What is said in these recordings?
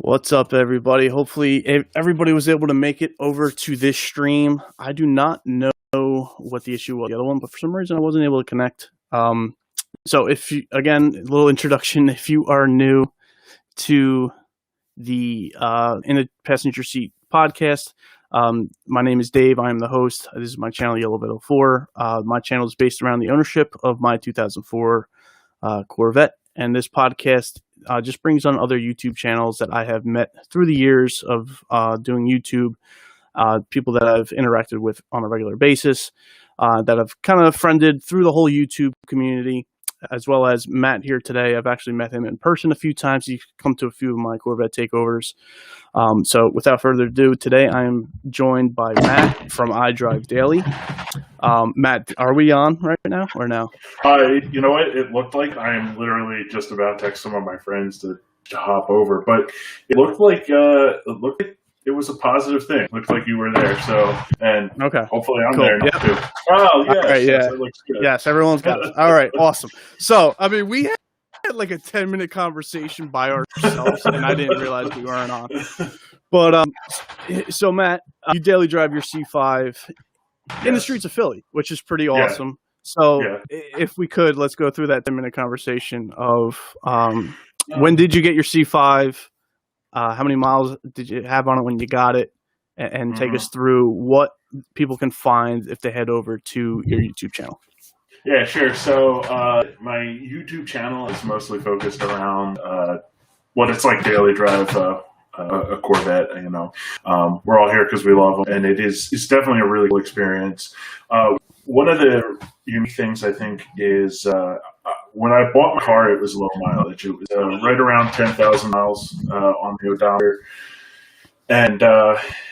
What's up, everybody? Hopefully, everybody was able to make it over to this stream. I do not know what the issue was, the other one, but for some reason I wasn't able to connect. So, again, a little introduction. If you are new to the In a Passenger Seat podcast, my name is Dave. I am the host. This is my channel, Yellow Bit 04. My channel is based around the ownership of my 2004 Corvette, and this podcast just brings on other YouTube channels that I have met through the years of doing YouTube, people that I've interacted with on a regular basis, that I've kind of friended through the whole YouTube community, as well as Matt here today. I've actually met him in person a few times. He's come to a few of my Corvette takeovers. So without further ado, today I am joined by Matt from iDriveDaily. Matt, are we on right now or no? You know what? It looked like I am literally just about to text some of my friends to hop over, but it looked like it was a positive thing. It looked like you were there, and okay. Hopefully I'm cool. there now Yep. too. Oh, yes. Right, yeah. That looks good. Yes, everyone's got it. All right, awesome. So, I mean, we had like a 10-minute conversation by ourselves, and I didn't realize we weren't on. But, so Matt, you daily drive your C5 in the streets of Philly, which is pretty awesome. So if we could, let's go through that 10-minute conversation of when did you get your C5? How many miles did you have on it when you got it? And take us through what people can find if they head over to your YouTube channel. Yeah, sure. So my YouTube channel is mostly focused around what it's like daily drive a Corvette. You know, we're all here because we love them, and it's definitely a really cool experience. One of the unique things I think is when I bought my car, it was low mileage. It was right around 10,000 miles on the odometer, and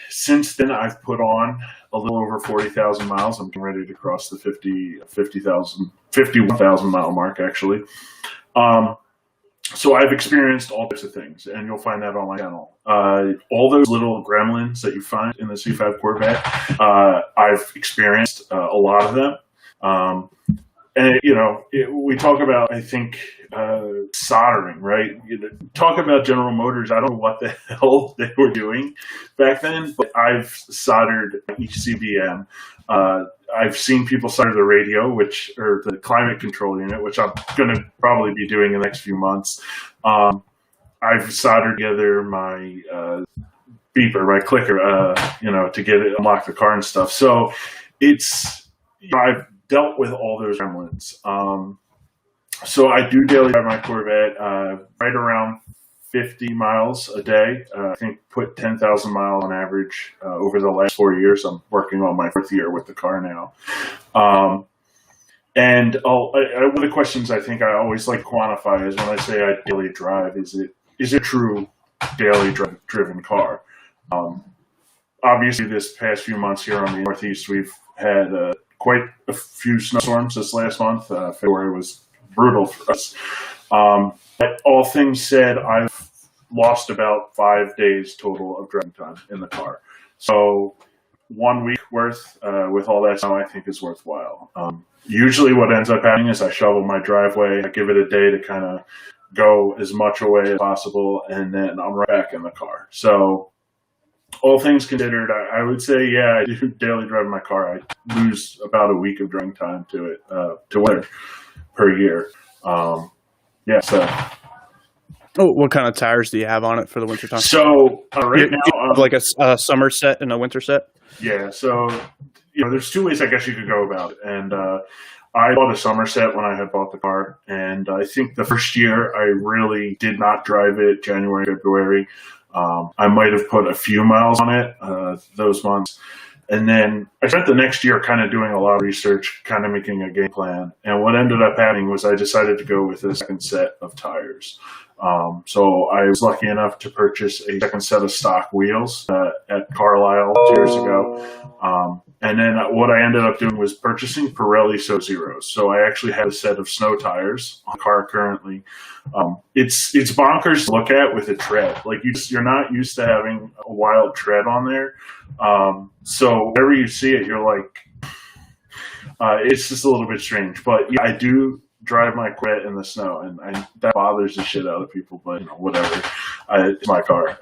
since then I've put on a little over 40,000 miles. I'm getting ready to cross the 51,000 mile mark, actually. So I've experienced all types of things, and you'll find that on my channel. All those little gremlins that you find in the C5 Corvette, I've experienced a lot of them. And, you know, we talk about, I think, soldering, right? Talk about General Motors. I don't know what the hell they were doing back then, but I've soldered each CBM. I've seen people solder the radio, or the climate control unit, which I'm going to probably be doing in the next few months. I've soldered together my beeper, my clicker, to get it, unlock the car and stuff. So I've dealt with all those gremlins. So I do daily drive my Corvette right around 50 miles a day. I think put 10,000 miles on average over the last 4 years. I'm working on my 4th year with the car now. And one of the questions I think I always like to quantify is when I say I daily drive, is it true daily driven car? Obviously, this past few months here on the Northeast, we've had quite a few snowstorms this last month. February was brutal for us. But all things said, I've lost about 5 days total of driving time in the car. So 1 week worth with all that snow, I think is worthwhile. Usually what ends up happening is I shovel my driveway, I give it a day to kind of go as much away as possible, and then I'm right back in the car. So all things considered, I would say, I do daily drive my car. I lose about a week of driving time to it, to winter per year. What kind of tires do you have on it for the winter time? So right now, you have like a summer set and a winter set? Yeah. So, there's two ways I guess you could go about it. And I bought a summer set when I had bought the car. And I think the first year I really did not drive it, January, February. I might have put a few miles on it those months. And then I spent the next year kind of doing a lot of research, kind of making a game plan. And what ended up happening was I decided to go with a second set of tires. So I was lucky enough to purchase a second set of stock wheels at Carlisle 2 years ago. And then what I ended up doing was purchasing Pirelli Zeros. So I actually have a set of snow tires on the car currently. It's bonkers to look at with a tread. Like you're not used to having a wild tread on there. So whenever you see it, you're like, it's just a little bit strange. But yeah, I do drive my Corvette in the snow, and that bothers the shit out of people, but whatever. It's my car.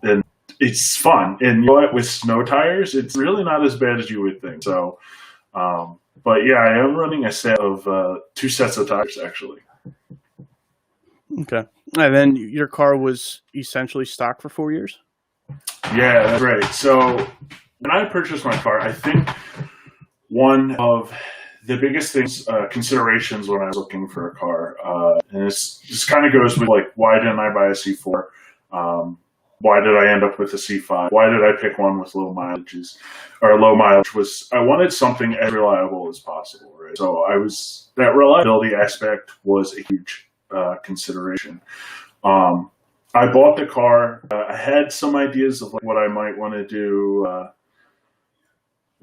And it's fun. And you know what? With snow tires, it's really not as bad as you would think. So, but yeah, I am running a set of 2 sets of tires, actually. Okay. And then your car was essentially stock for 4 years? Yeah, that's right. So when I purchased my car, I think one of the biggest things, considerations when I was looking for a car, and this kind of goes with like, why didn't I buy a C4? Why did I end up with a C5? Why did I pick one with low mileage? Was I wanted something as reliable as possible, right? So that reliability aspect was a huge consideration. I bought the car. I had some ideas of like what I might want to do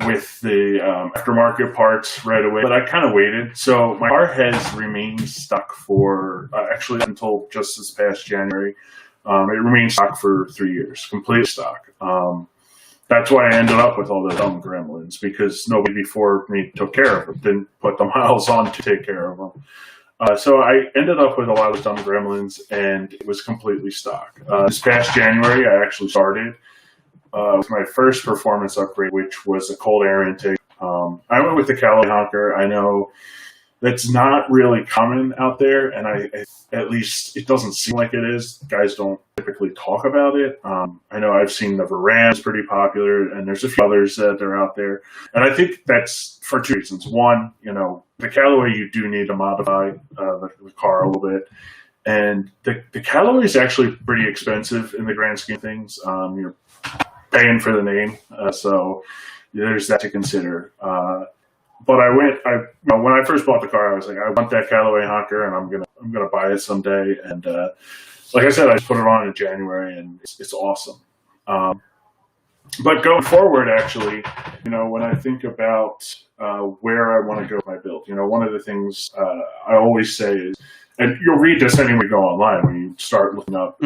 with the aftermarket parts right away, but I kind of waited. So my car has remained stock for actually until just this past January. It remained stock for 3 years, complete stock. That's why I ended up with all the dumb gremlins, because nobody before me took care of them, didn't put the miles on to take care of them. So I ended up with a lot of dumb gremlins, and it was completely stock. This past January, I actually started with my first performance upgrade, which was a cold air intake. I went with the Callaway honker. I know that's not really common out there, and at least it doesn't seem like it is. Guys don't typically talk about it. I know I've seen the Varan's pretty popular, and there's a few others that are out there. And I think that's for 2 reasons. One, the Callaway, you do need to modify the car a little bit. And the Callaway is actually pretty expensive in the grand scheme of things. You're paying for the name, so there's that to consider. But when I first bought the car, I was like, I want that Callaway honker, and I'm gonna buy it someday. And like I said, I just put it on in January, and it's awesome. But going forward, actually, when I think about where I want to go with my build, one of the things I always say is, and you'll read this anyway, go online when you start looking up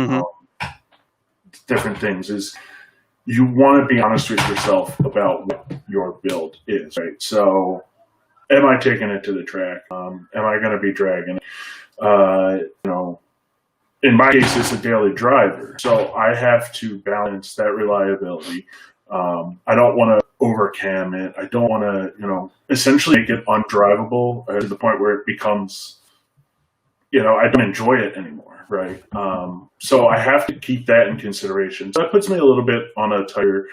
different things, is you want to be honest with yourself about what your build is, right? So am I taking it to the track? Am I going to be dragging it? In my case, it's a daily driver. So I have to balance that reliability. I don't want to overcam it. I don't want to, essentially make it undrivable to the point where it becomes, I don't enjoy it anymore. Right. So I have to keep that in consideration. So that puts me a little bit on a tighter,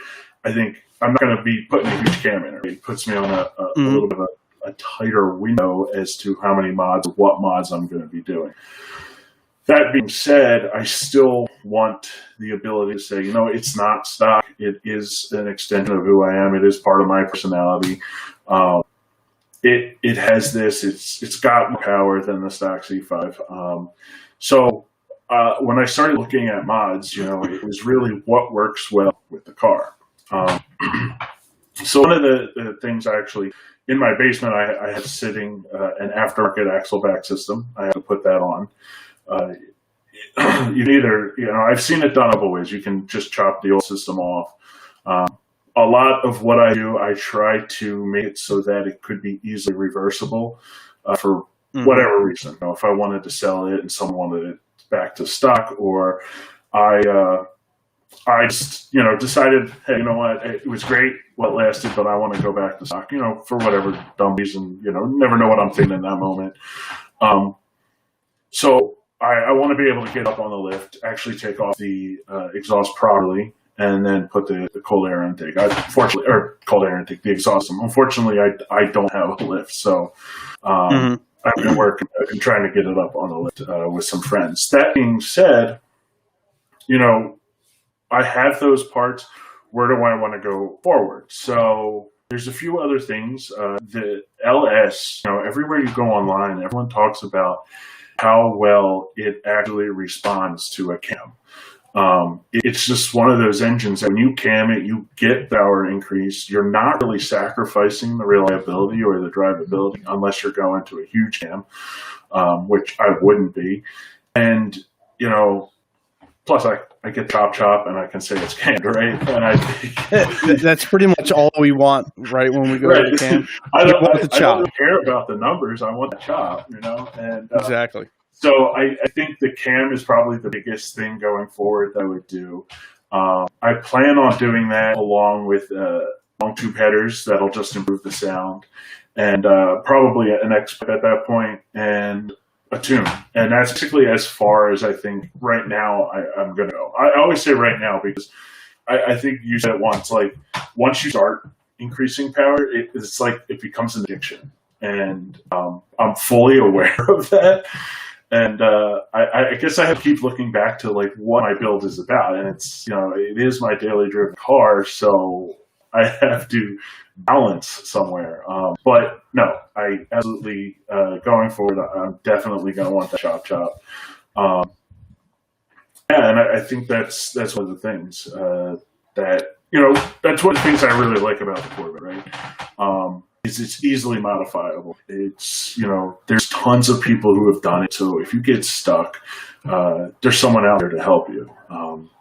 I think I'm not going to be putting a huge cam in it. It puts me on a little bit of a tighter window as to how many mods or what mods I'm going to be doing. That being said, I still want the ability to say, it's not stock. It is an extension of who I am. It is part of my personality. It has this. It's got more power than the stock C5. So when I started looking at mods, it was really what works well with the car. So one of the things I actually, in my basement, I have sitting an aftermarket axle back system. I have to put that on. You either, I've seen it done other ways. You can just chop the old system off. A lot of what I do, I try to make it so that it could be easily reversible for whatever reason. If I wanted to sell it and someone wanted it back to stock, or I just, decided, hey, you know what, it was great while it lasted, but I want to go back to stock, for whatever dumb reason, never know what I'm thinking in that moment. So I want to be able to get up on the lift, actually take off the exhaust properly, and then put the cold air intake. The exhaust. Unfortunately, I don't have a lift, so I've been working and trying to get it up on the lift with some friends. That being said, I have those parts. Where do I want to go forward? So there's a few other things. The LS, everywhere you go online, everyone talks about how well it actually responds to a cam. It's just one of those engines that when you cam it, you get power increase. You're not really sacrificing the reliability or the drivability unless you're going to a huge cam, which I wouldn't be. And, plus I get chop and I can say it's cammed, right? And that's pretty much all we want, right? When we go to the cam, I don't really care about the numbers. I want the chop, and exactly. So I think the cam is probably the biggest thing going forward that I would do. I plan on doing that along with long tube headers that'll just improve the sound, and probably an expert at that point, and a tune. And that's basically as far as I think right now I'm going to go. I always say right now because I think you said it once, like once you start increasing power, it's like it becomes an addiction. And I'm fully aware of that. And I guess I have to keep looking back to like what my build is about. And it's, it is my daily driven car. So I have to balance somewhere. But no, I absolutely, going forward, I'm definitely going to want that chop. Yeah, and I think that's one of the things that, that's one of the things I really like about the Corvette, right? Is it's easily modifiable. It's, there's tons of people who have done it. So if you get stuck, there's someone out there to help you.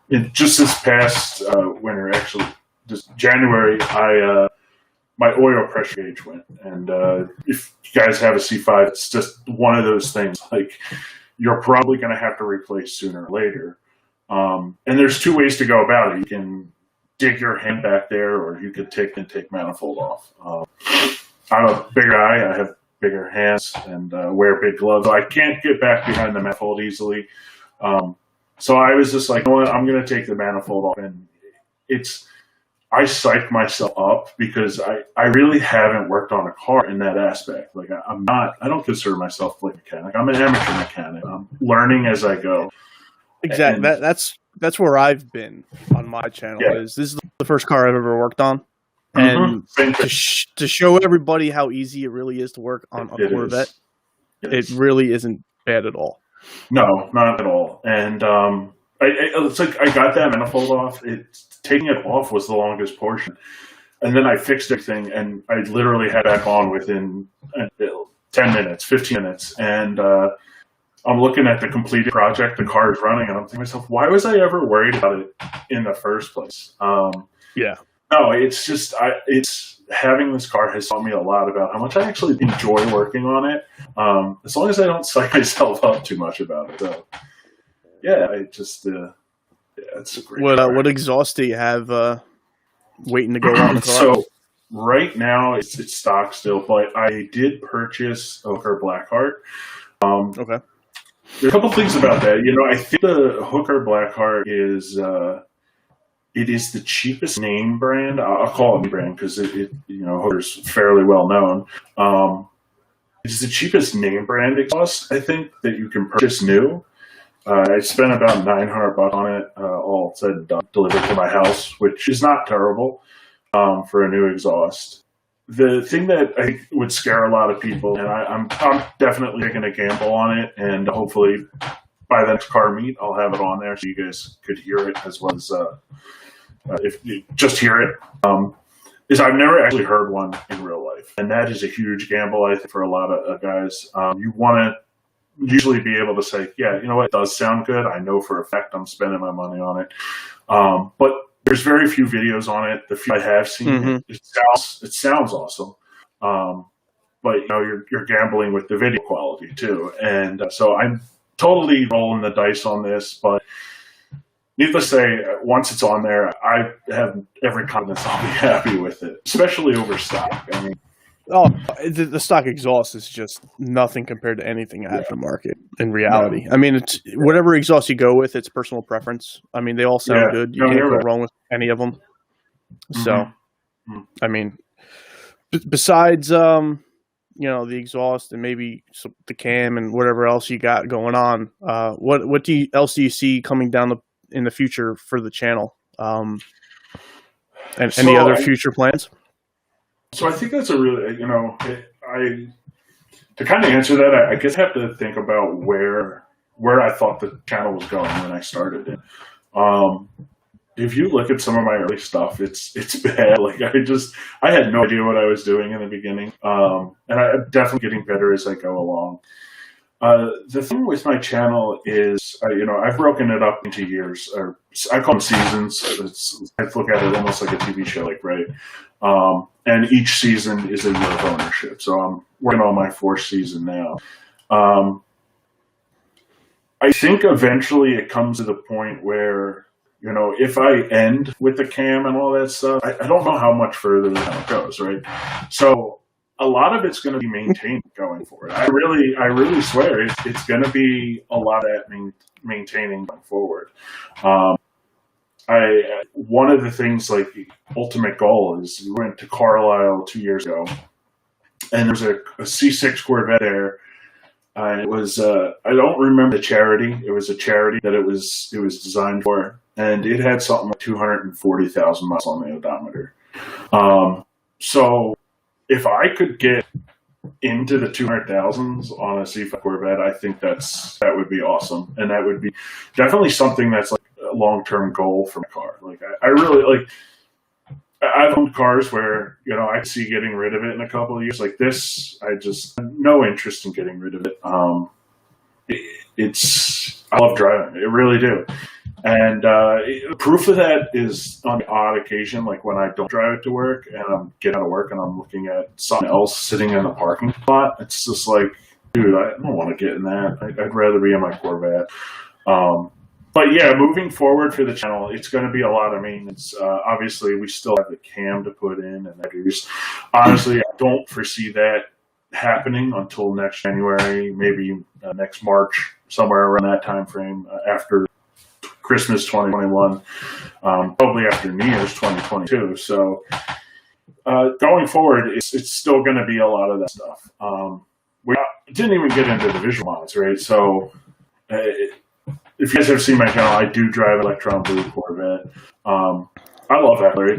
And just this past winter, actually, this January, my oil pressure gauge went. And if you guys have a C5, it's just one of those things. Like, you're probably going to have to replace sooner or later. And there's two ways to go about it. You can dig your hand back there, or you could take manifold off. I'm a bigger guy. I have bigger hands and wear big gloves. So I can't get back behind the manifold easily. So I was just like, you know what? I'm going to take the manifold off. And I psych myself up because I really haven't worked on a car in that aspect. Like I don't consider myself like a mechanic. I'm an amateur mechanic. I'm learning as I go. Exactly. And that's where I've been on my channel. Yeah. This is the first car I've ever worked on. And to show everybody how easy it really is to work on a Corvette, it really isn't bad at all. No, not at all. And it's like I got that manifold off. Taking it off was the longest portion. And then I fixed everything, and I literally had it back on within 10 minutes, 15 minutes. And I'm looking at the completed project, the car is running, and I'm thinking to myself, why was I ever worried about it in the first place? Yeah. No, it's just, having this car has taught me a lot about how much I actually enjoy working on it. As long as I don't psych myself up too much about it. So, yeah, it's a great car. What exhaust do you have waiting to go on the car? So, right now, it's stock still, but I did purchase a Hooker Blackheart. Okay. There are a couple things about that. I think the Hooker Blackheart is it is the cheapest name brand. I'll call it name brand because Hooker's fairly well known. It's the cheapest name brand exhaust, I think, that you can purchase new. I spent about $900 on it, all said and done, delivered to my house, which is not terrible for a new exhaust. The thing that I think would scare a lot of people, and I'm definitely taking a gamble on it, and hopefully by the next car meet, I'll have it on there so you guys could hear it as well as if you just hear it, is I've never actually heard one in real life. And that is a huge gamble, I think, for a lot of guys. You want to usually be able to say, yeah, you know what, it does sound good. I know for a fact I'm spending my money on it. But there's very few videos on it. The few I have seen, it sounds awesome. But you're gambling with the video quality too. And so I'm totally rolling the dice on this, but needless to say, once it's on there, I have every confidence I'll be happy with it, especially over stock. I mean, the stock exhaust is just nothing compared to anything aftermarket in reality. I mean, it's whatever exhaust you go with, it's personal preference. I mean, they all sound good. You can't go wrong with any of them. So, I mean, besides, the exhaust and maybe the cam and whatever else you got going on, what else do you see coming down in the future for the channel? And any other future plans? So I think that's a really, to kind of answer that, I guess I have to think about where I thought the channel was going when I started it. If you look at some of my early stuff, it's bad. Like I had no idea what I was doing in the beginning. And I'm definitely getting better as I go along. The thing with my channel is, I've broken it up into years, or I call them seasons. I look at it almost like a TV show, right? And each season is a year of ownership. So I'm working on my fourth season now. I think eventually it comes to the point where, if I end with the cam and all that stuff, I don't know how much further that goes, right? So a lot of it's going to be maintained going forward. I really swear it's going to be a lot of that maintaining going forward. One of the things, like the ultimate goal is, we went to Carlisle 2 years ago, and there's a C6 Corvette there. It was I don't remember the charity. It was a charity that it was designed for, and it had something like 240,000 miles on the odometer. So if I could get into the 200,000s on a C5 Corvette, I think that would be awesome, and that would be definitely something that's like a long-term goal for my car. Like I really like. I've owned cars where, I see getting rid of it in a couple of years. Like this, I just have no interest in getting rid of it. I love driving it. I really do. And proof of that is on the odd occasion, like when I don't drive it to work and I'm getting out of work and I'm looking at something else sitting in the parking lot. It's just like, dude, I don't want to get in that. I'd rather be in my Corvette. But yeah, moving forward for the channel, it's going to be a lot of maintenance. Obviously, we still have the cam to put in, and honestly, I don't foresee that happening until next January, maybe next March, somewhere around that time frame, after Christmas 2021, probably after New Year's 2022. So going forward, it's still going to be a lot of that stuff. We didn't even get into the visual mods, right? So if you guys have seen my channel, I do drive Electron Blue Corvette. I love that color.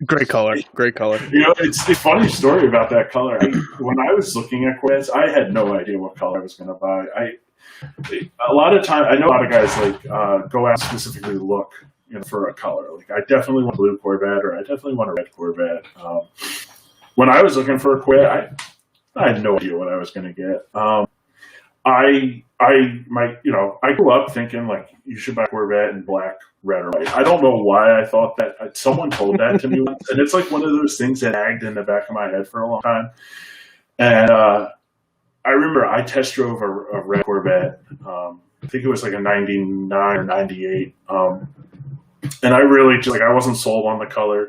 Great color. Great color. It's a funny story about that color. When I was looking at Corvettes, I had no idea what color I was going to buy. A lot of time, I know a lot of guys like go out and specifically look for a color. Like I definitely want a blue Corvette, or I definitely want a red Corvette. When I was looking for a Corvette, I had no idea what I was going to get. I grew up thinking like you should buy a Corvette in black, red, or white. I don't know why I thought that. Someone told that to me once, and it's like one of those things that nagged in the back of my head for a long time. And I remember I test drove a red Corvette. I think it was like a 99 or 98. And I really just I wasn't sold on the color,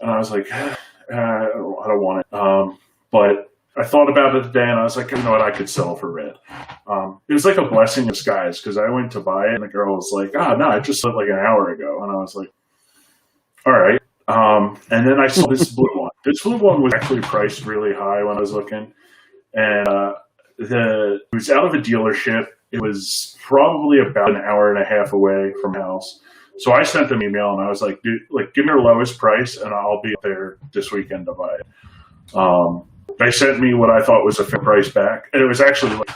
and I was like, I don't want it. But I thought about it today, and I was like, you know what, I could sell for red. It was like a blessing in disguise, because I went to buy it, and the girl was like, no, I just saw it like an hour ago. And I was like, all right. And then I saw this blue one. This blue one was actually priced really high when I was looking. And it was out of a dealership. It was probably about an hour and a half away from the house. So I sent them an email, and I was like, dude, give me your lowest price, and I'll be up there this weekend to buy it. They sent me what I thought was a fair price back, and it was actually like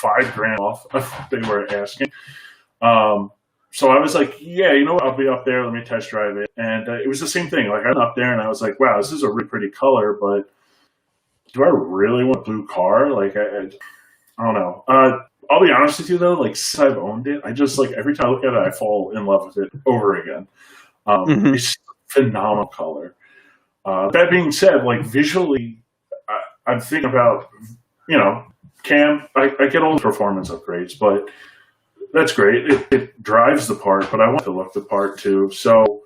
$5,000 off of what they were asking. So I was like, yeah, you know what? I'll be up there. Let me test drive it. And it was the same thing. Like I went up there, and I was like, wow, this is a really pretty color, but do I really want a blue car? Like I don't know. I'll be honest with you though. Like since I've owned it, I just every time I look at it, I fall in love with it over again. It's a phenomenal color. That being said, visually, I'm thinking about, cam. I get all the performance upgrades, but that's great. It drives the part, but I want to look the part too. So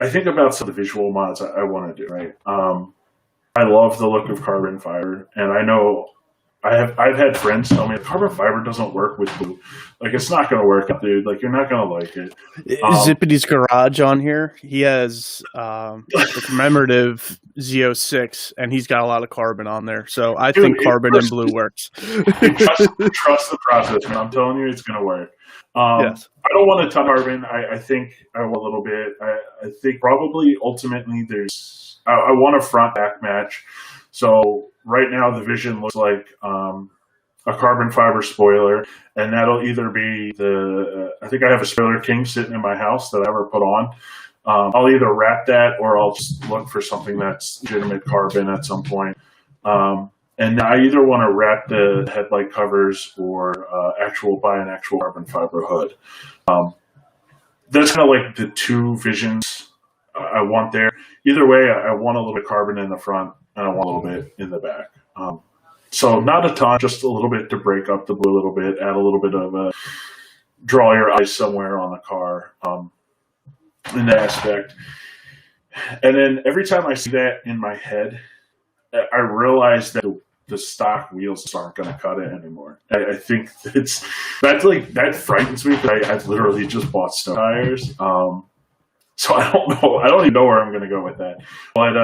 I think about some of the visual mods I want to do. Right. I love the look of carbon fiber, and I know I've had friends tell me carbon fiber doesn't work with blue. It's not going to work, dude. You're not going to like it. Zippity's Garage on here. He has the commemorative Z06, and he's got a lot of carbon on there. So I think carbon and blue works. Trust the process, man. I'm telling you, it's going to work. Yes. I don't want a ton of carbon. I think I want a little bit. I think probably ultimately I want a front back match. So right now the Vision looks like a carbon fiber spoiler, and that'll either be I think I have a Spoiler King sitting in my house that I ever put on. I'll either wrap that, or I'll just look for something that's legitimate carbon at some point. And I either want to wrap the headlight covers or buy an actual carbon fiber hood. That's kind of the two visions I want there. Either way, I want a little bit of carbon in the front, and I want a little bit in the back. So not a ton, just a little bit to break up the blue a little bit, add a little bit of draw your eyes somewhere on the car in that aspect. And then every time I see that in my head, I realize that the stock wheels aren't going to cut it anymore. I think that frightens me because I literally just bought snow tires. So I don't know. I don't even know where I'm going to go with that. But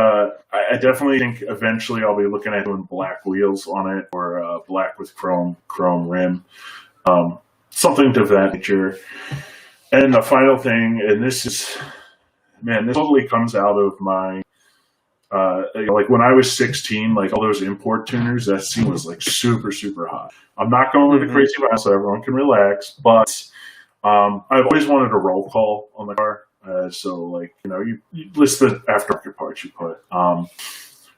I definitely think eventually I'll be looking at doing black wheels on it or black with chrome rim, something to that nature. And the final thing, and this totally comes out of my, like when I was 16, like all those import tuners, that scene was like super, super hot. I'm not going with the crazy miles, so everyone can relax, but I've always wanted a roll call on the car. So like, you list the aftermarket parts you put.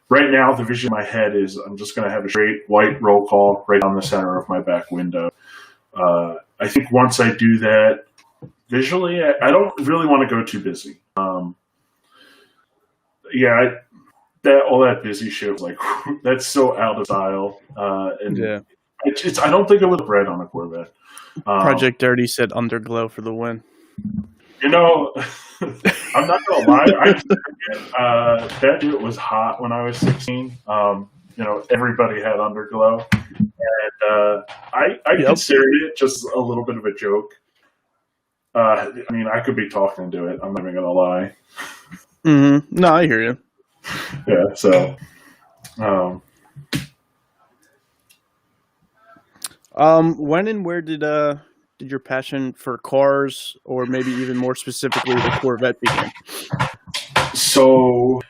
Right now, the vision in my head is I'm just going to have a straight white roll call right down the center of my back window. I think once I do that, visually, I don't really want to go too busy. All that busy shit was like, that's so out of style. I don't think it would look right on a Corvette. Project Dirty said underglow for the win. I'm not gonna lie. That shit was hot when I was 16. Everybody had underglow, and I considered it just a little bit of a joke. I could be talking to it. I'm not even gonna lie. Mm-hmm. No, I hear you. Yeah. So, when and where did your passion for cars, or maybe even more specifically the Corvette, begin? So,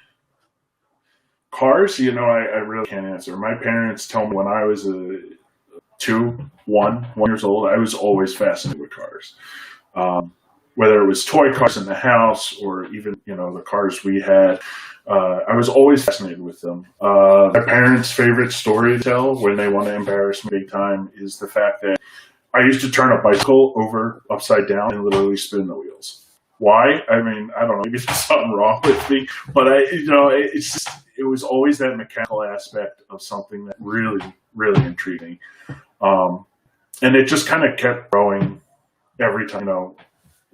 cars, I really can't answer. My parents told me when I was 1 years old, I was always fascinated with cars. Whether it was toy cars in the house or even, the cars we had, I was always fascinated with them. My parents' favorite story to tell when they want to embarrass me big time is the fact that I used to turn a bicycle over upside down and literally spin the wheels. Why? I don't know. Maybe there's something wrong with me, but it was always that mechanical aspect of something that really, really intrigued me. And it just kind of kept growing every time,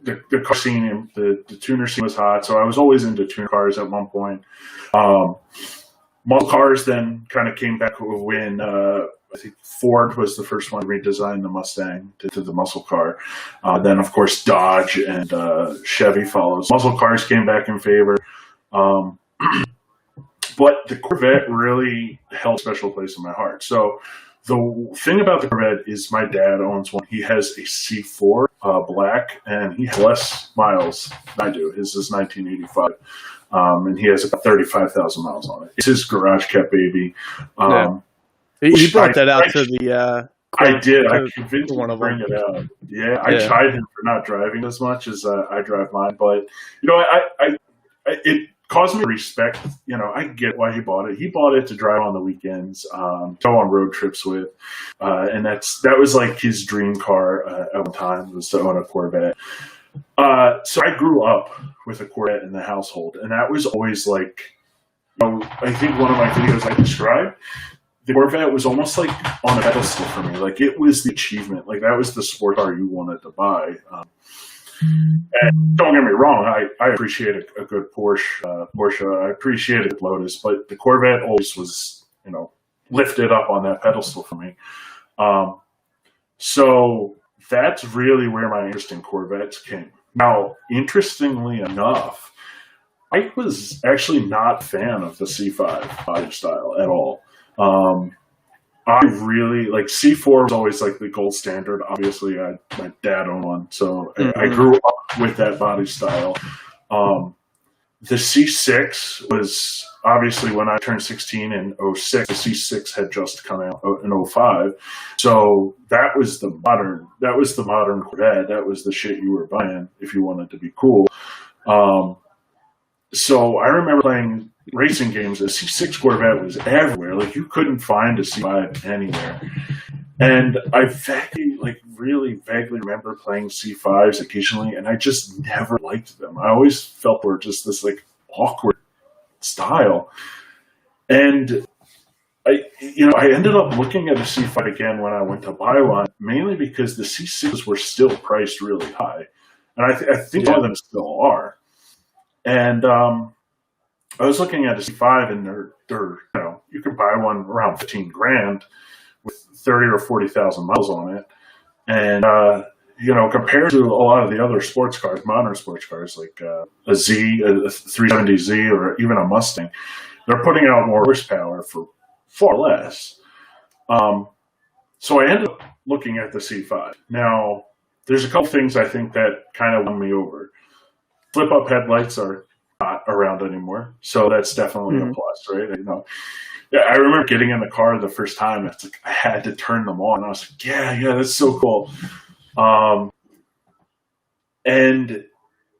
the car scene, the tuner scene was hot. So I was always into tuner cars at one point. Muscle cars then kind of came back when, I think Ford was the first one to redesign the Mustang to the muscle car. Then, of course, Dodge and Chevy follows. Muscle cars came back in favor. But the Corvette really held a special place in my heart. So the thing about the Corvette is my dad owns one. He has a C4 black, and he has less miles than I do. His is 1985. And he has about 35,000 miles on it. It's his garage kept baby. He brought that out to the. I did. I convinced him to bring it out. Yeah, I tried him for not driving as much as I drive mine, but it caused me to respect. I get why he bought it. He bought it to drive on the weekends, go on road trips with, and that was like his dream car at one time, was to own a Corvette. So I grew up with a Corvette in the household, and that was always like, I think one of my videos I described. The Corvette was almost like on a pedestal for me. Like it was the achievement. Like that was the sport car you wanted to buy. And don't get me wrong, I appreciate a good Porsche. I appreciate a good Lotus, but the Corvette always was, lifted up on that pedestal for me. So that's really where my interest in Corvettes came. Now, interestingly enough, I was actually not a fan of the C5 body style at all. I really like C4 was always like the gold standard. Obviously, my dad owned one, so I grew up with that body style. The C6 was obviously when I turned 16 in 06. The C6 had just come out in 05, so that was the modern Corvette. That was the shit you were buying if you wanted to be cool. So I remember playing racing games. The C6 Corvette was everywhere. Like you couldn't find a C5 anywhere. And I really vaguely remember playing C5s occasionally, and I just never liked them. I always felt they were just this like awkward style. And I ended up looking at a C5 again when I went to buy one, mainly because the C6s were still priced really high. And I think some of them still are. And I was looking at a C5, and they're you can buy one around $15,000 with 30 or 40,000 miles on it. And compared to a lot of the other sports cars, modern sports cars like a 370Z, or even a Mustang, they're putting out more horsepower for far less. So I ended up looking at the C5. Now, there's a couple things I think that kind of won me over. Flip-up headlights are not around anymore, so that's definitely a plus, right? I remember getting in the car the first time. It's like I had to turn them on. I was like, yeah, that's so cool. And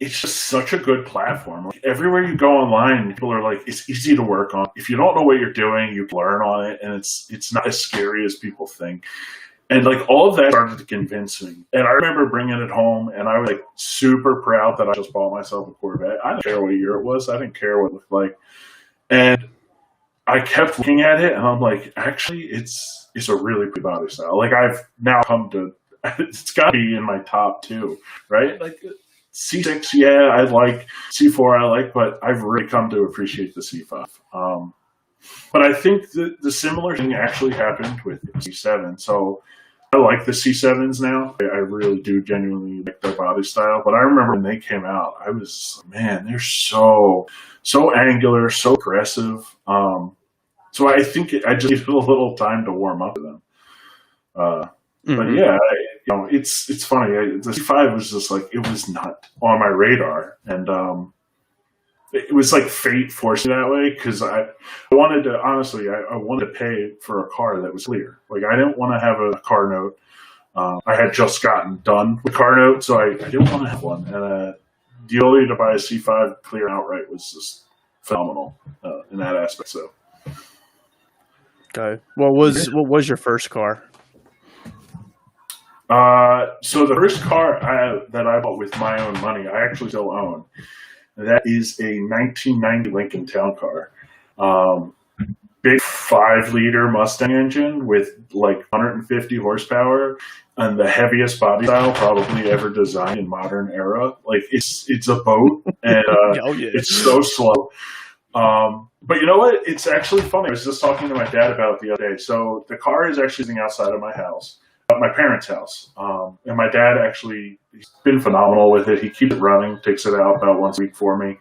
it's just such a good platform. Like, everywhere you go online, people are like, it's easy to work on. If you don't know what you're doing, you learn on it, and it's not as scary as people think. And like all of that started to convince me. And I remember bringing it home, and I was like super proud that I just bought myself a Corvette. I didn't care what year it was. I didn't care what it looked like. And I kept looking at it, and I'm like, actually, it's a really pretty body style. Like, I've now come to, it's got to be in my top two, right? Like C6, yeah, I like C4, I like, but I've really come to appreciate the C5. But I think the similar thing actually happened with the C7. So I like the C7s now. I really do genuinely like their body style. But I remember when they came out, I was, man, they're so angular, so aggressive. So I think I just needed a little time to warm up to them. But yeah, it's funny. The C5 was just like, it was not on my radar. And it was like fate forced me that way, because I wanted to, honestly, I wanted to pay for a car that was clear. Like, I didn't want to have a car note. I had just gotten done with car note, so I didn't want to have one. And the ability to buy a C5 clear outright was just phenomenal in that aspect. So, okay, what was your first car? So the first car that I bought with my own money, I actually still own. That is a 1990 Lincoln Town Car. Big 5-liter Mustang engine with like 150 horsepower and the heaviest body style probably ever designed in modern era. Like, it's a boat, and it's so slow. But you know what? It's actually funny. I was just talking to my dad about it the other day. So the car is actually sitting outside of my house. My parents' house. And my dad actually, he's been phenomenal with it. He keeps it running, takes it out about once a week for me.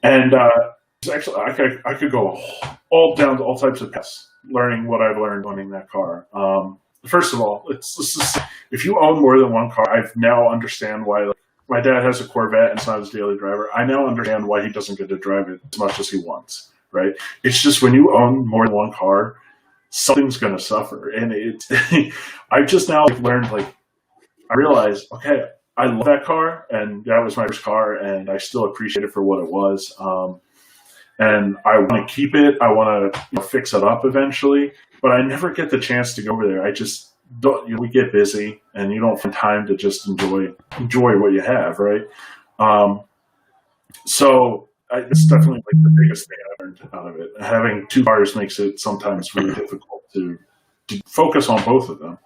And actually, I could go all down to all types of paths, learning what I've learned owning that car. First of all, if you own more than one car, I've now understand why. Like, my dad has a Corvette, and it's not his daily driver. I now understand why he doesn't get to drive it as much as he wants. Right? It's just when you own more than one car, something's going to suffer. And I've just now learned, like, I realized, okay, I love that car, and that was my first car, and I still appreciate it for what it was. And I want to keep it. I want to fix it up eventually, but I never get the chance to go over there. I just don't, we get busy, and you don't find time to just enjoy what you have, right? So it's definitely like the biggest thing I learned out of it. Having two cars makes it sometimes really difficult to focus on both of them.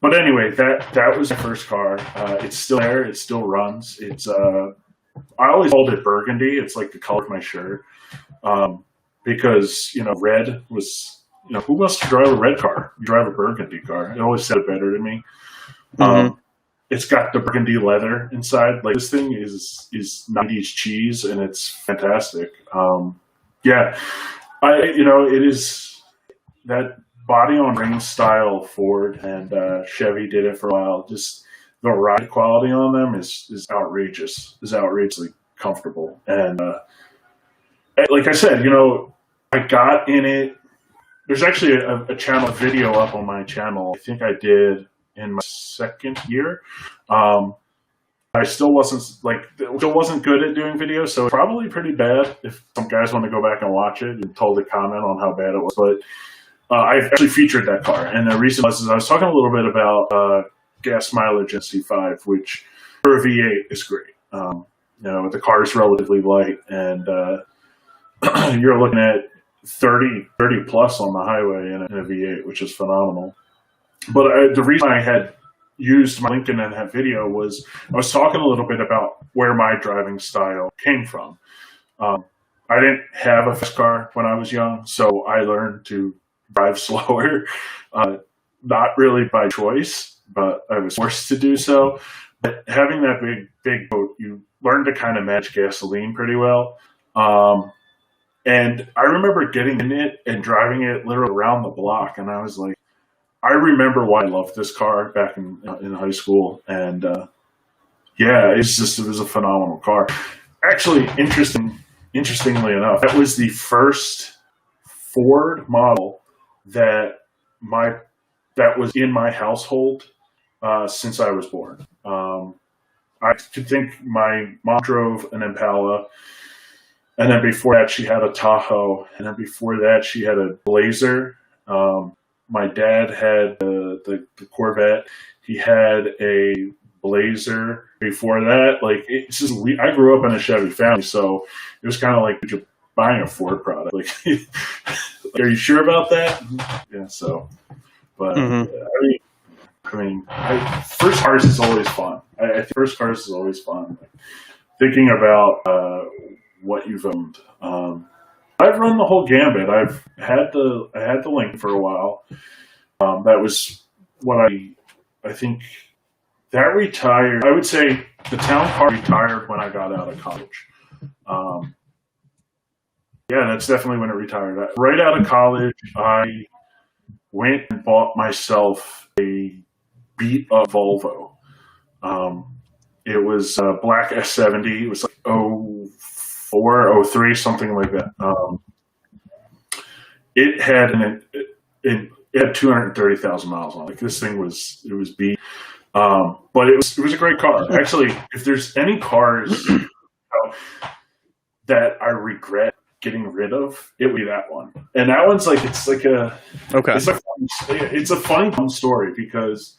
But anyway, that was the first car. It's still there. It still runs. It's I always called it burgundy. It's like the color of my shirt, because red was who wants to drive a red car? You drive a burgundy car. It always sounded better to me. It's got the burgundy leather inside. Like, this thing is 90s cheese, and it's fantastic. Yeah, it is that body on ring style Ford and Chevy did it for a while. Just the ride quality on them is outrageous. Is outrageously comfortable. And like I said, I got in it. There's actually a channel video up on my channel. I think I did in my second year. I still wasn't good at doing videos, so it's probably pretty bad. If some guys want to go back and watch it and totally comment on how bad it was, but I actually featured that car. And the reason was I was talking a little bit about gas mileage in C5, which for a V8 is great. The car is relatively light, and you're looking at 30 plus on the highway in a V8, which is phenomenal. But the reason I had used my Lincoln in that video was I was talking a little bit about where my driving style came from. I didn't have a fast car when I was young, so I learned to drive slower, not really by choice, but I was forced to do so. But having that big boat, you learn to kind of manage gasoline pretty well. And I remember getting in it and driving it literally around the block, and I was like, I remember why I loved this car back in high school, and it was a phenomenal car. Actually, interestingly enough, that was the first Ford model that was in my household since I was born. I could think my mom drove an Impala, and then before that she had a Tahoe, and then before that she had a Blazer. My dad had the Corvette. He had a Blazer before that. Like, it's just, I grew up in a Chevy family, so it was kind of like you're buying a Ford product. Like, are you sure about that? Yeah. So, but first cars is always fun. I think first cars is always fun. Like, thinking about what you've owned. I've run the whole gambit. I had the Lincoln for a while. That was what I think that retired. I would say the town car retired when I got out of college. That's definitely when it retired. Right out of college, I went and bought myself a beat up Volvo. It was a black S70. It was like 04, 03, something like that. It had it had 230,000 miles on it. Like, this thing was beat. But it was a great car. Actually, if there's any cars that I regret getting rid of, it would be that one. And that one's like, it's a funny story, because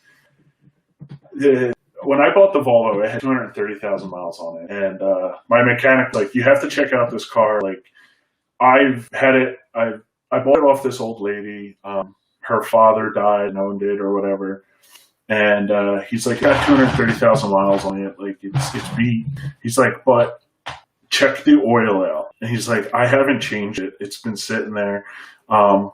when I bought the Volvo, it had 230,000 miles on it. And my mechanic, like, you have to check out this car. Like, I've had it. I bought it off this old lady. Her father died and owned it or whatever. And he's like, got 230,000 miles on it. Like, it's beat. He's like, but check the oil out. And he's like, I haven't changed it. It's been sitting there. And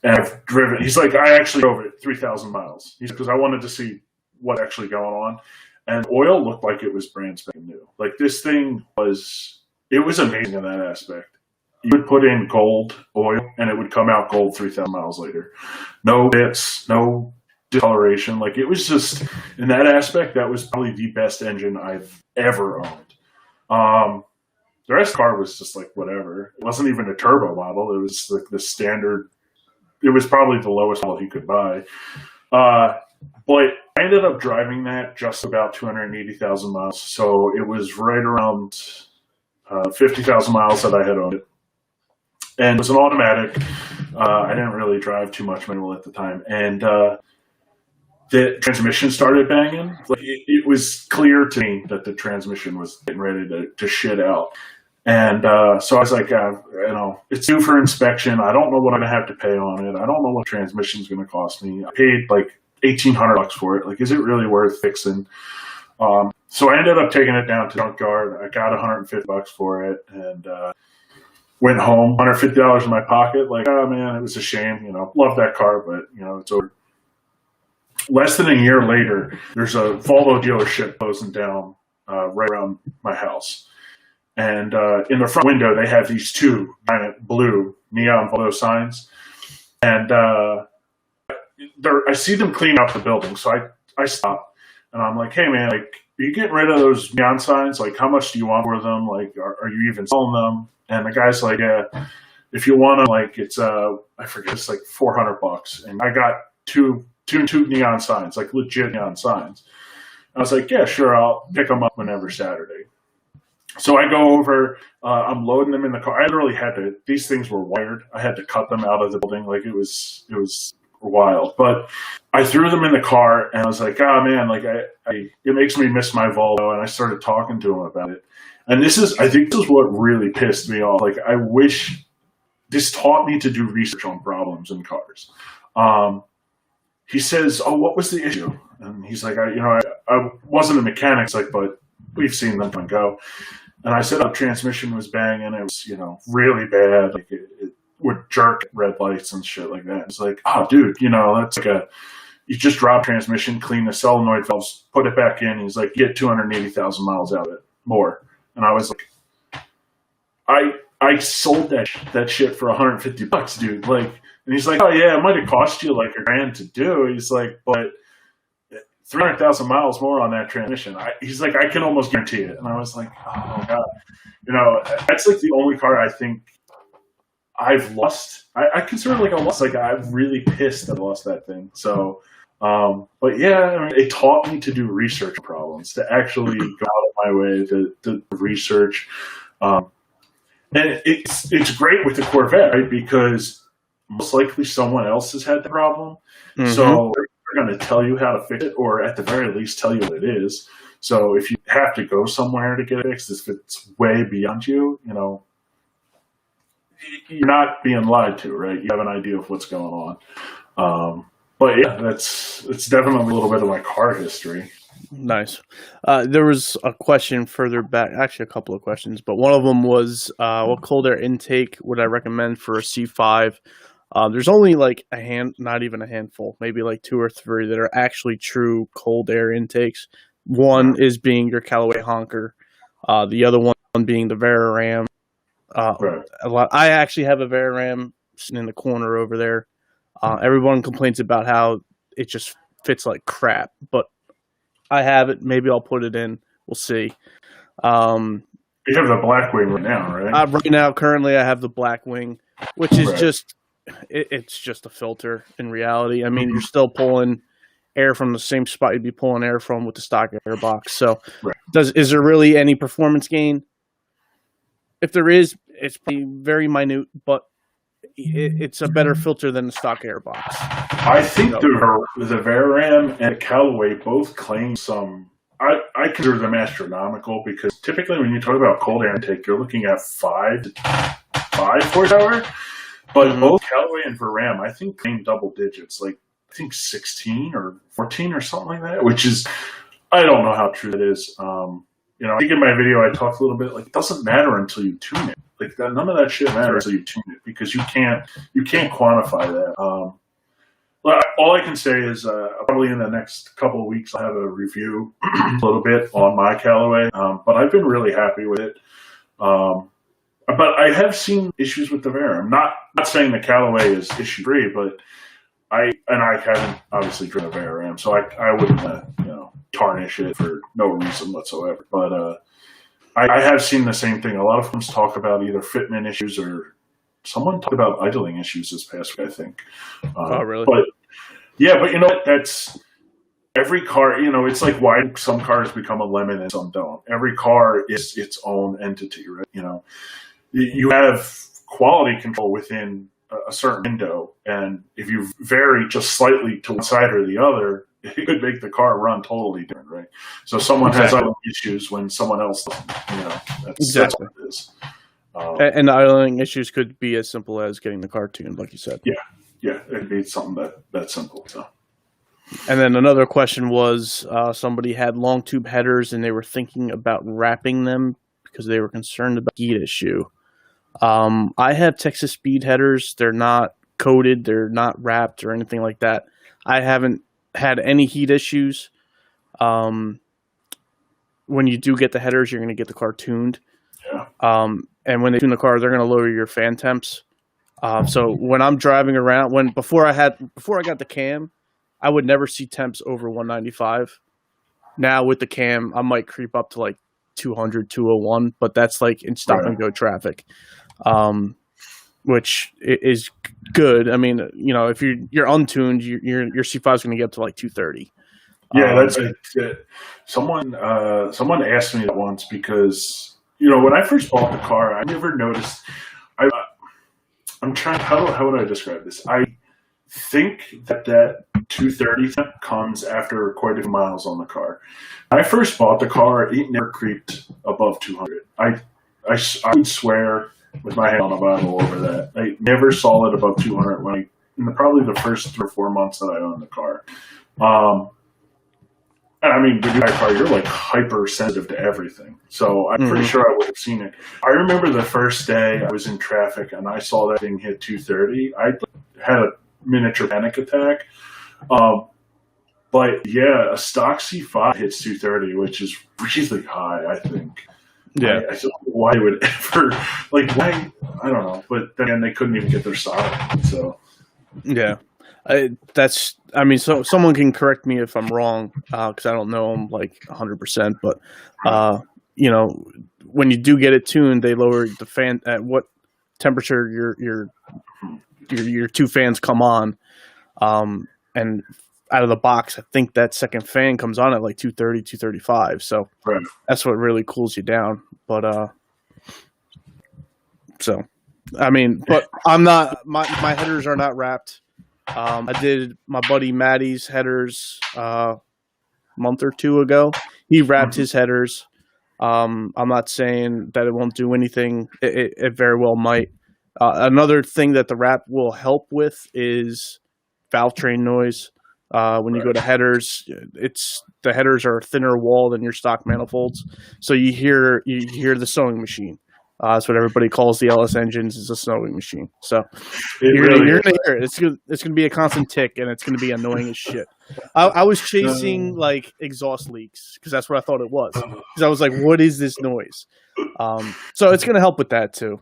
I've driven. He's like, I actually drove it 3,000 miles. He's because I wanted to see what's actually going on. And oil looked like it was brand spanking new. Like, this thing was amazing in that aspect. You would put in gold oil, and it would come out gold 3,000 miles later. No bits, no discoloration. Like, it was just, in that aspect, that was probably the best engine I've ever owned. The rest of the car was just like whatever. It wasn't even a turbo model. It was like the standard. It was probably the lowest model you could buy. But I ended up driving that just about 280,000 miles. So it was right around 50,000 miles that I had owned it. And it was an automatic. I didn't really drive too much manual at the time. And the transmission started banging. Like, it was clear to me that the transmission was getting ready to shit out. And so I was like, it's due for inspection. I don't know what I'm going to have to pay on it. I don't know what transmission is going to cost me. I paid like $1,800 for it. Like, is it really worth fixing? So I ended up taking it down to junkyard. I got $150 for it, and went home, $150 in my pocket. Like, oh man, it was a shame. Love that car, but it's over. Less than a year later, there's a Volvo dealership closing down right around my house. And in the front window, they have these two giant blue neon Volvo signs. And I see them cleaning up the building. So I stop, and I'm like, hey, man, like, are you getting rid of those neon signs? Like, how much do you want for them? Like, are you even selling them? And the guy's like, yeah, if you want them, like, it's, I forget, it's like $400. And I got two neon signs, like legit neon signs. I was like, yeah, sure, I'll pick them up whenever Saturday. So I go over, I'm loading them in the car. I literally had to, these things were wired. I had to cut them out of the building. Like, it was wild. But I threw them in the car, and I was like, oh man, like, it makes me miss my Volvo. And I started talking to him about it. And I think this is what really pissed me off. Like, I wish this taught me to do research on problems in cars. He says, "Oh, what was the issue?" And he's like, I wasn't a mechanic, it's like, but we've seen them come and go." And I said, "Oh, transmission was banging. It was, really bad. Like it would jerk at red lights and shit like that." It's like, "Oh, dude, that's like you just drop transmission, clean the solenoid valves, put it back in." He's like, "You get 280,000 miles out of it, more." And I was like, I sold that shit for $150, dude. Like, and he's like, "Oh yeah, it might have cost you like $1,000 to do." He's like, "But 300,000 miles more on that transmission." He's like, "I can almost guarantee it." And I was like, "Oh my God." That's like the only car I think I've lost. I consider it like a loss. Like, I'm really pissed that I lost that thing. So, but yeah, it taught me to do research problems, to actually go out of my way to research. And it's great with the Corvette, right? Because most likely someone else has had the problem. Mm-hmm. So they're going to tell you how to fix it, or at the very least tell you what it is. So if you have to go somewhere to get it fixed, if it's way beyond you, you're not being lied to, right? You have an idea of what's going on. But yeah, it's definitely a little bit of my car history. Nice. There was a question further back, actually a couple of questions, but one of them was, what cold air intake would I recommend for a C5? There's only like not even a handful, maybe like 2 or 3 that are actually true cold air intakes. One is being your Callaway honker. The other one being the Veraram. Right. I actually have a Veraram sitting in the corner over there. Everyone complains about how it just fits like crap, but I have it. Maybe I'll put it in. We'll see. You have the Blackwing right now, right? Right now, currently, I have the Blackwing, which is just it's just a filter in reality. I mean, you're still pulling air from the same spot you'd be pulling air from with the stock air box. So, is there really any performance gain? If there is, it's very minute, but it's a better filter than the stock air box. I think the Veraram and the Callaway both claim some. I consider them astronomical, because typically when you talk about cold air intake, you're looking at 5 horsepower. But both Callaway and Veraram, I think, claim double digits, like I think 16 or 14 or something like that. Which is, I don't know how true that is. I think in my video I talked a little bit, like, it doesn't matter until you tune it. Like, none of that shit matters until you tune it, because you can't quantify that. All I can say is probably in the next couple of weeks I'll have a review a little bit on my Callaway, but I've been really happy with it. But I have seen issues with the Veraram. Not saying the Callaway is issue free, but I haven't obviously driven a Veraram, so I wouldn't tarnish it for no reason whatsoever. But I have seen the same thing. A lot of them talk about either fitment issues, or someone talked about idling issues this past week, I think. Oh, really? But yeah, but you know what? That's every car. It's like why some cars become a lemon and some don't. Every car is its own entity, right? You have quality control within a certain window, and if you vary just slightly to one side or the other, it could make the car run totally different, right? So someone has idling issues when someone else doesn't. That's what it is. And the idling issues could be as simple as getting the car tuned, like you said. Yeah, it'd be something that simple. So. And then another question was, somebody had long tube headers and they were thinking about wrapping them because they were concerned about heat issue. I have Texas Speed headers. They're not coated. They're not wrapped or anything like that. I haven't had any heat issues. When you do get the headers, you're going to get the car tuned. Yeah. And when they tune the car, they're going to lower your fan temps. So when I'm driving around, before I got the cam, I would never see temps over 195. Now with the cam, I might creep up to like 200, 201, but that's like in stop and go traffic, which is good. I mean, if you're untuned, your C5 is going to get up to like 230. Yeah, that's it. Someone asked me that once, because when I first bought the car, I never noticed. I'm trying. How would I describe this? I think that 230 comes after quite a few miles on the car. When I first bought the car, it never creeped above 200. I would swear with my hand on the Bible over that. I never saw it above 200 in probably the first 3 or 4 months that I owned the car. I mean, when you buy a car, you're like hypersensitive to everything. So I'm pretty sure I would have seen it. I remember the first day I was in traffic and I saw that thing hit 230. I had a miniature panic attack. But yeah, a stock C5 hits 230, which is really high, I think. Yeah. I don't know why it would ever, why, I don't know. But then they couldn't even get their stock. So. Yeah. So someone can correct me if I'm wrong, because I don't know them 100%. But when you do get it tuned, they lower the fan at what temperature your two fans come on, and out of the box, I think that second fan comes on at 230, 235. So that's what really cools you down. But but I'm not. My headers are not wrapped. I did my buddy Maddie's headers a month or 2 ago. He wrapped his headers. I'm not saying that it won't do anything. It very well might. Another thing that the wrap will help with is valve train noise. When you go to headers, the headers are thinner wall than your stock manifolds, so you hear the sewing machine. That's what everybody calls the LS engines, is a sewing machine. So you're gonna hear it. It's gonna be a constant tick, and it's gonna be annoying as shit. I was chasing exhaust leaks because that's what I thought it was. Because I was like, "What is this noise?" So it's gonna help with that too.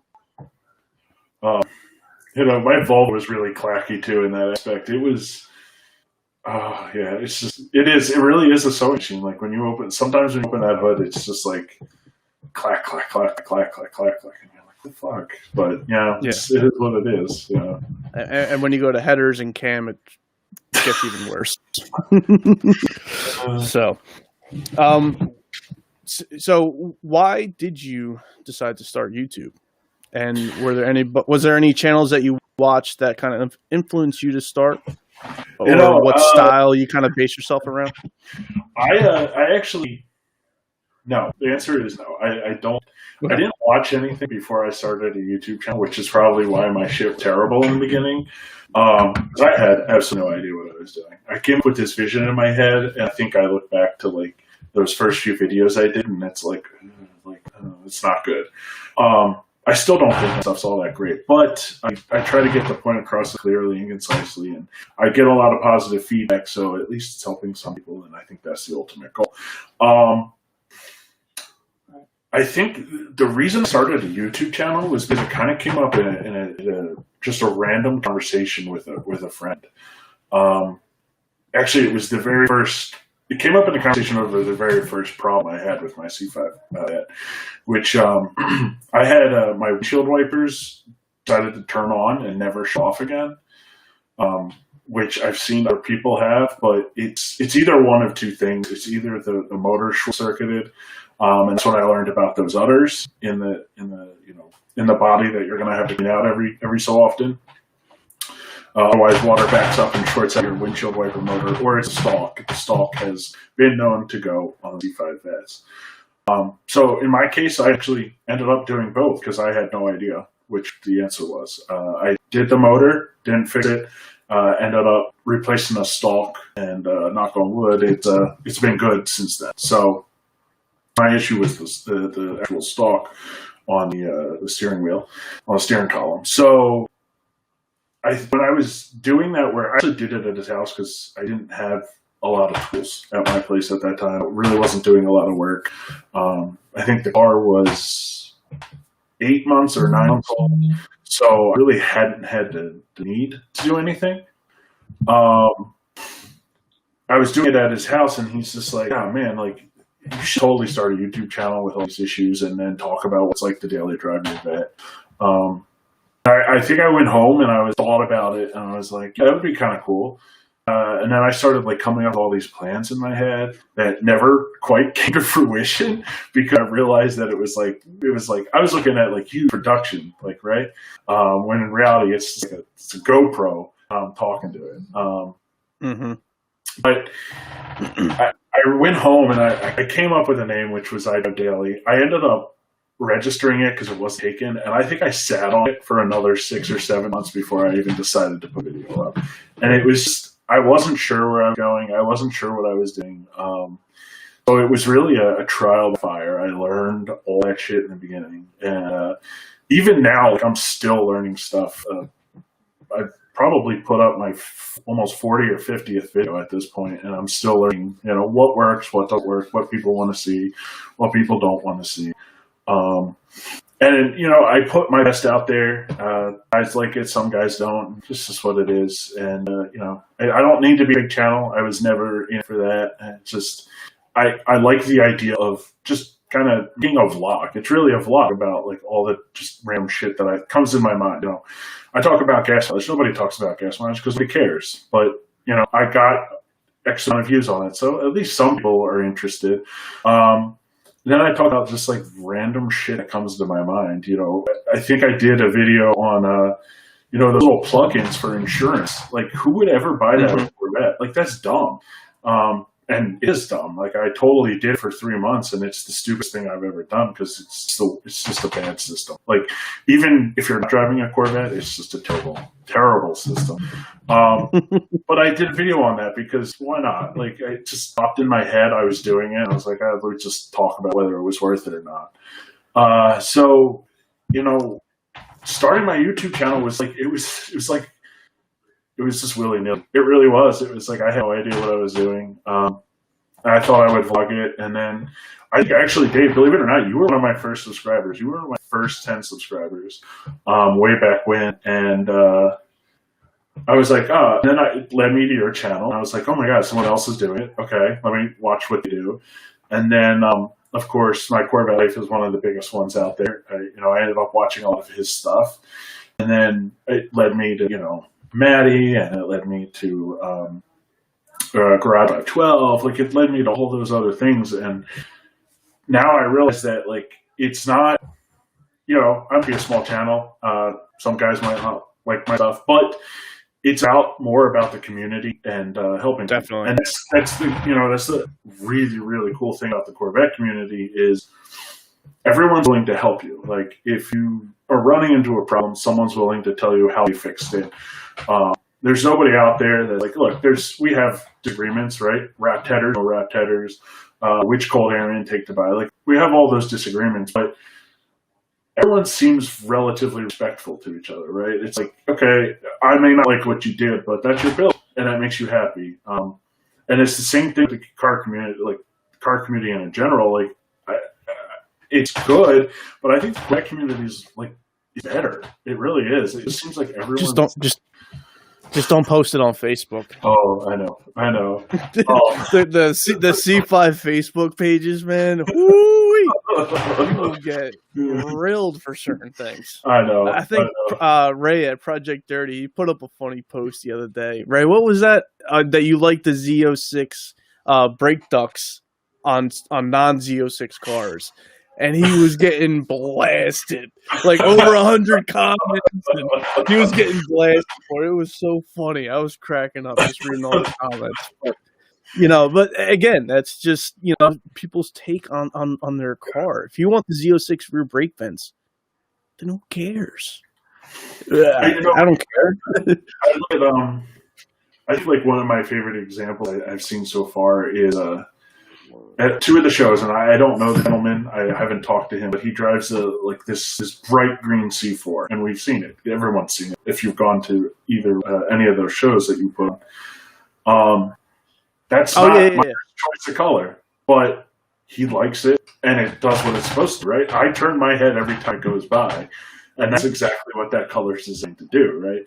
My Volvo was really clacky too in that aspect. It was. It really is a sewing machine. Sometimes when you open that hood, it's just clack, clack, clack, clack, clack, clack, clack. And you're like, what the fuck? But it is what it is. Yeah. And when you go to headers and cam, it gets even worse. So why did you decide to start YouTube? And was there any channels that you watched that kind of influenced you to start? Or what style you kind of base yourself around? I actually, no. The answer is no. I don't. Okay. I didn't watch anything before I started a YouTube channel, which is probably why my shit was terrible in the beginning. Because I had absolutely no idea what I was doing. I came up with this vision in my head, and I think I look back to those first few videos I did, and it's it's not good. I still don't think my stuff's all that great, but I try to get the point across clearly and concisely, and I get a lot of positive feedback, so at least it's helping some people, and I think that's the ultimate goal. I think the reason I started a YouTube channel was because it kind of came up in just a random conversation with a friend. Actually, it was the very first. It came up in a conversation over the very first problem I had with my C5, which I had my windshield wipers decided to turn on and never shut off again, which I've seen other people have, but it's either one of two things. It's either the motor short-circuited, and that's what I learned about those udders in the body that you're going to have to clean out every so often. Otherwise, water backs up and shorts out your windshield wiper motor, or it's a stalk. The stalk has been known to go on the C5s. So in my case, I actually ended up doing both because I had no idea which the answer was. I did the motor, didn't fix it, ended up replacing a stalk, and knock on wood, it's been good since then. So my issue was the actual stalk on the steering wheel, on the steering column. So when I was doing that work, I actually did it at his house because I didn't have a lot of tools at my place at that time. I really wasn't doing a lot of work. I think the car was 8 months or 9 months old, so I really hadn't had the need to do anything. I was doing it at his house, and he's just like, "Oh man, you should totally start a YouTube channel with all these issues, and then talk about what's like to daily drive your vet." I think I went home and I thought about it, and I was like, yeah, that would be kind of cool. And then I started coming up with all these plans in my head that never quite came to fruition because I realized that it was like I was looking at huge production, right? When in reality it's a GoPro talking to it. But I went home and I came up with a name, which was iDriveDaily. I ended up registering it because it wasn't taken, and I think I sat on it for another 6 or 7 months before I even decided to put a video up. And it was just, I wasn't sure where I was going. I wasn't sure what I was doing. So it was really a trial by fire. I learned all that shit in the beginning, and even now, like, I'm still learning stuff. I've probably put up my almost 40 or 50th video at this point, and I'm still learning, what works, what doesn't work, what people want to see, what people don't want to see. And, I put my best out there. Guys like it, some guys don't. It's just what it is. And, I don't need to be a big channel. I was never in for that. And it's just, I like the idea of just kind of being a vlog. It's really a vlog about, like, all the just random shit that comes in my mind. I talk about gas mileage. Nobody talks about gas mileage because nobody cares. But, I got X amount of views on it. So at least some people are interested. Then I talk about just, like, random shit that comes to my mind. I think I did a video on, those little plugins for insurance. Like, who would ever buy that with a Corvette? Like, that's dumb. And it is dumb. Like, I totally did it for 3 months, and it's the stupidest thing I've ever done because it's just a bad system. Like, even if you're not driving a Corvette, it's just a terrible system. But I did a video on that because why not? Like, it just popped in my head. I was doing it. I was like, let's just talk about whether it was worth it or not. So, starting my YouTube channel was like, it was just willy-nilly. It really was. It was like I had no idea what I was doing. I thought I would vlog it, and then I actually, Dave, believe it or not, you were one of my first subscribers. You were one of my first 10 subscribers way back when, and I was like, and then it led me to your channel. I was like, oh my God, someone else is doing it. Okay, let me watch what they do. And then, of course, my Corvette life is one of the biggest ones out there. I ended up watching a lot of his stuff, and then it led me to, Maddie, and it led me to Garage by 12. Like, it led me to all those other things, and now I realize that, like, it's not, I'm a small channel. Some guys might not like my stuff, but it's more about the community and helping. Definitely. And that's the really, really cool thing about the Corvette community is everyone's willing to help you. Like, if you are running into a problem, someone's willing to tell you how you fixed it. There's nobody out there that, like, look, we have disagreements, right? Wrap tethers, no wrap tethers, which cold air intake to buy. Like, we have all those disagreements, but everyone seems relatively respectful to each other, right? It's like, okay, I may not like what you did, but that's your build, and that makes you happy. And it's the same thing with the car community, like the car community in general. Like, it's good, but I think the Corvette community is better. It really is. It just seems like everyone just don't post it on Facebook. Oh, I know. Oh. the C5 Facebook pages, man. People get grilled for certain things. I know. I think Ray at Project Dirty, he put up a funny post the other day. Ray, what was that? That you like the Z06 brake ducts on non-Z06 cars. And he was getting blasted, like over 100 comments, and he was getting blasted for it. It was so funny. I was cracking up just reading all the comments. But again, that's just, people's take on their car. If you want the Z06 rear brake vents, then who cares? I don't care. I think like one of my favorite examples I've seen so far is at two of the shows, and I don't know the gentleman. I haven't talked to him, but he drives this bright green C4, and we've seen it. Everyone's seen it if you've gone to either any of those shows that you put on. That's not my choice of color, but he likes it, and it does what it's supposed to, right? I turn my head every time it goes by, and that's exactly what that color is designed to do, right?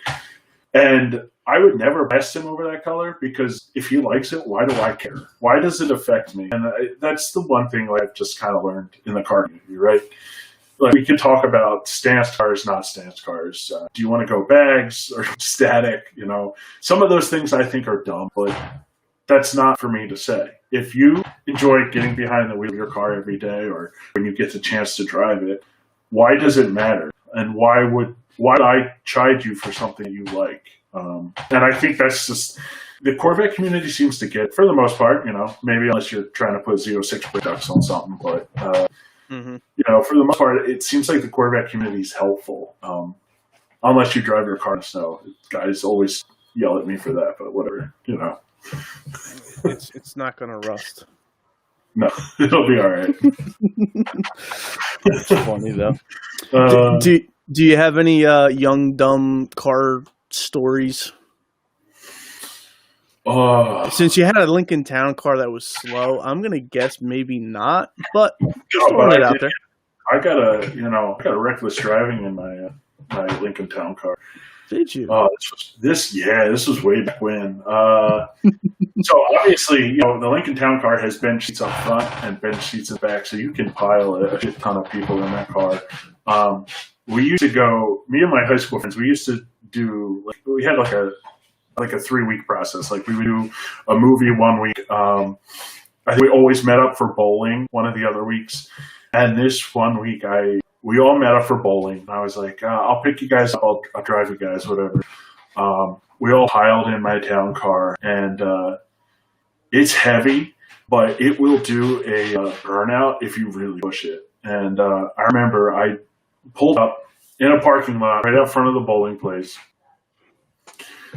And I would never best him over that color, because if he likes it, why do I care? Why does it affect me? And that's the one thing I've just kind of learned in the car community, right? Like, we can talk about stance cars, not stance cars. Do you want to go bags or static? Some of those things I think are dumb, but that's not for me to say. If you enjoy getting behind the wheel of your car every day, or when you get the chance to drive it, why does it matter? And why would I chide you for something you like? And I think that's just, the Corvette community seems to get, for the most part, maybe unless you're trying to put Z06 products on something, but, for the most part, it seems like the Corvette community is helpful. Unless you drive your car in the snow. Guys always yell at me for that, but whatever, It's not going to rust. No, it'll be all right. It's funny, though. Do you have any young, dumb car stories? Since you had a Lincoln Town car that was slow, I'm going to guess maybe not, but just throwing it out there. I got a reckless driving in my Lincoln Town car. Did you? This was way back when. So obviously, the Lincoln Town car has bench seats up front and bench seats in back, so you can pile a shit ton of people in that car. We used to go. Me and my high school friends. We used to do. We had a 3-week process. Like we would do a movie one week. I think we always met up for bowling one of the other weeks. And this one week, we all met up for bowling. I was like, I'll pick you guys up. I'll drive you guys, whatever. We all piled in my town car, and it's heavy, but it will do a burnout if you really push it. And I remember I pulled up in a parking lot right out front of the bowling place.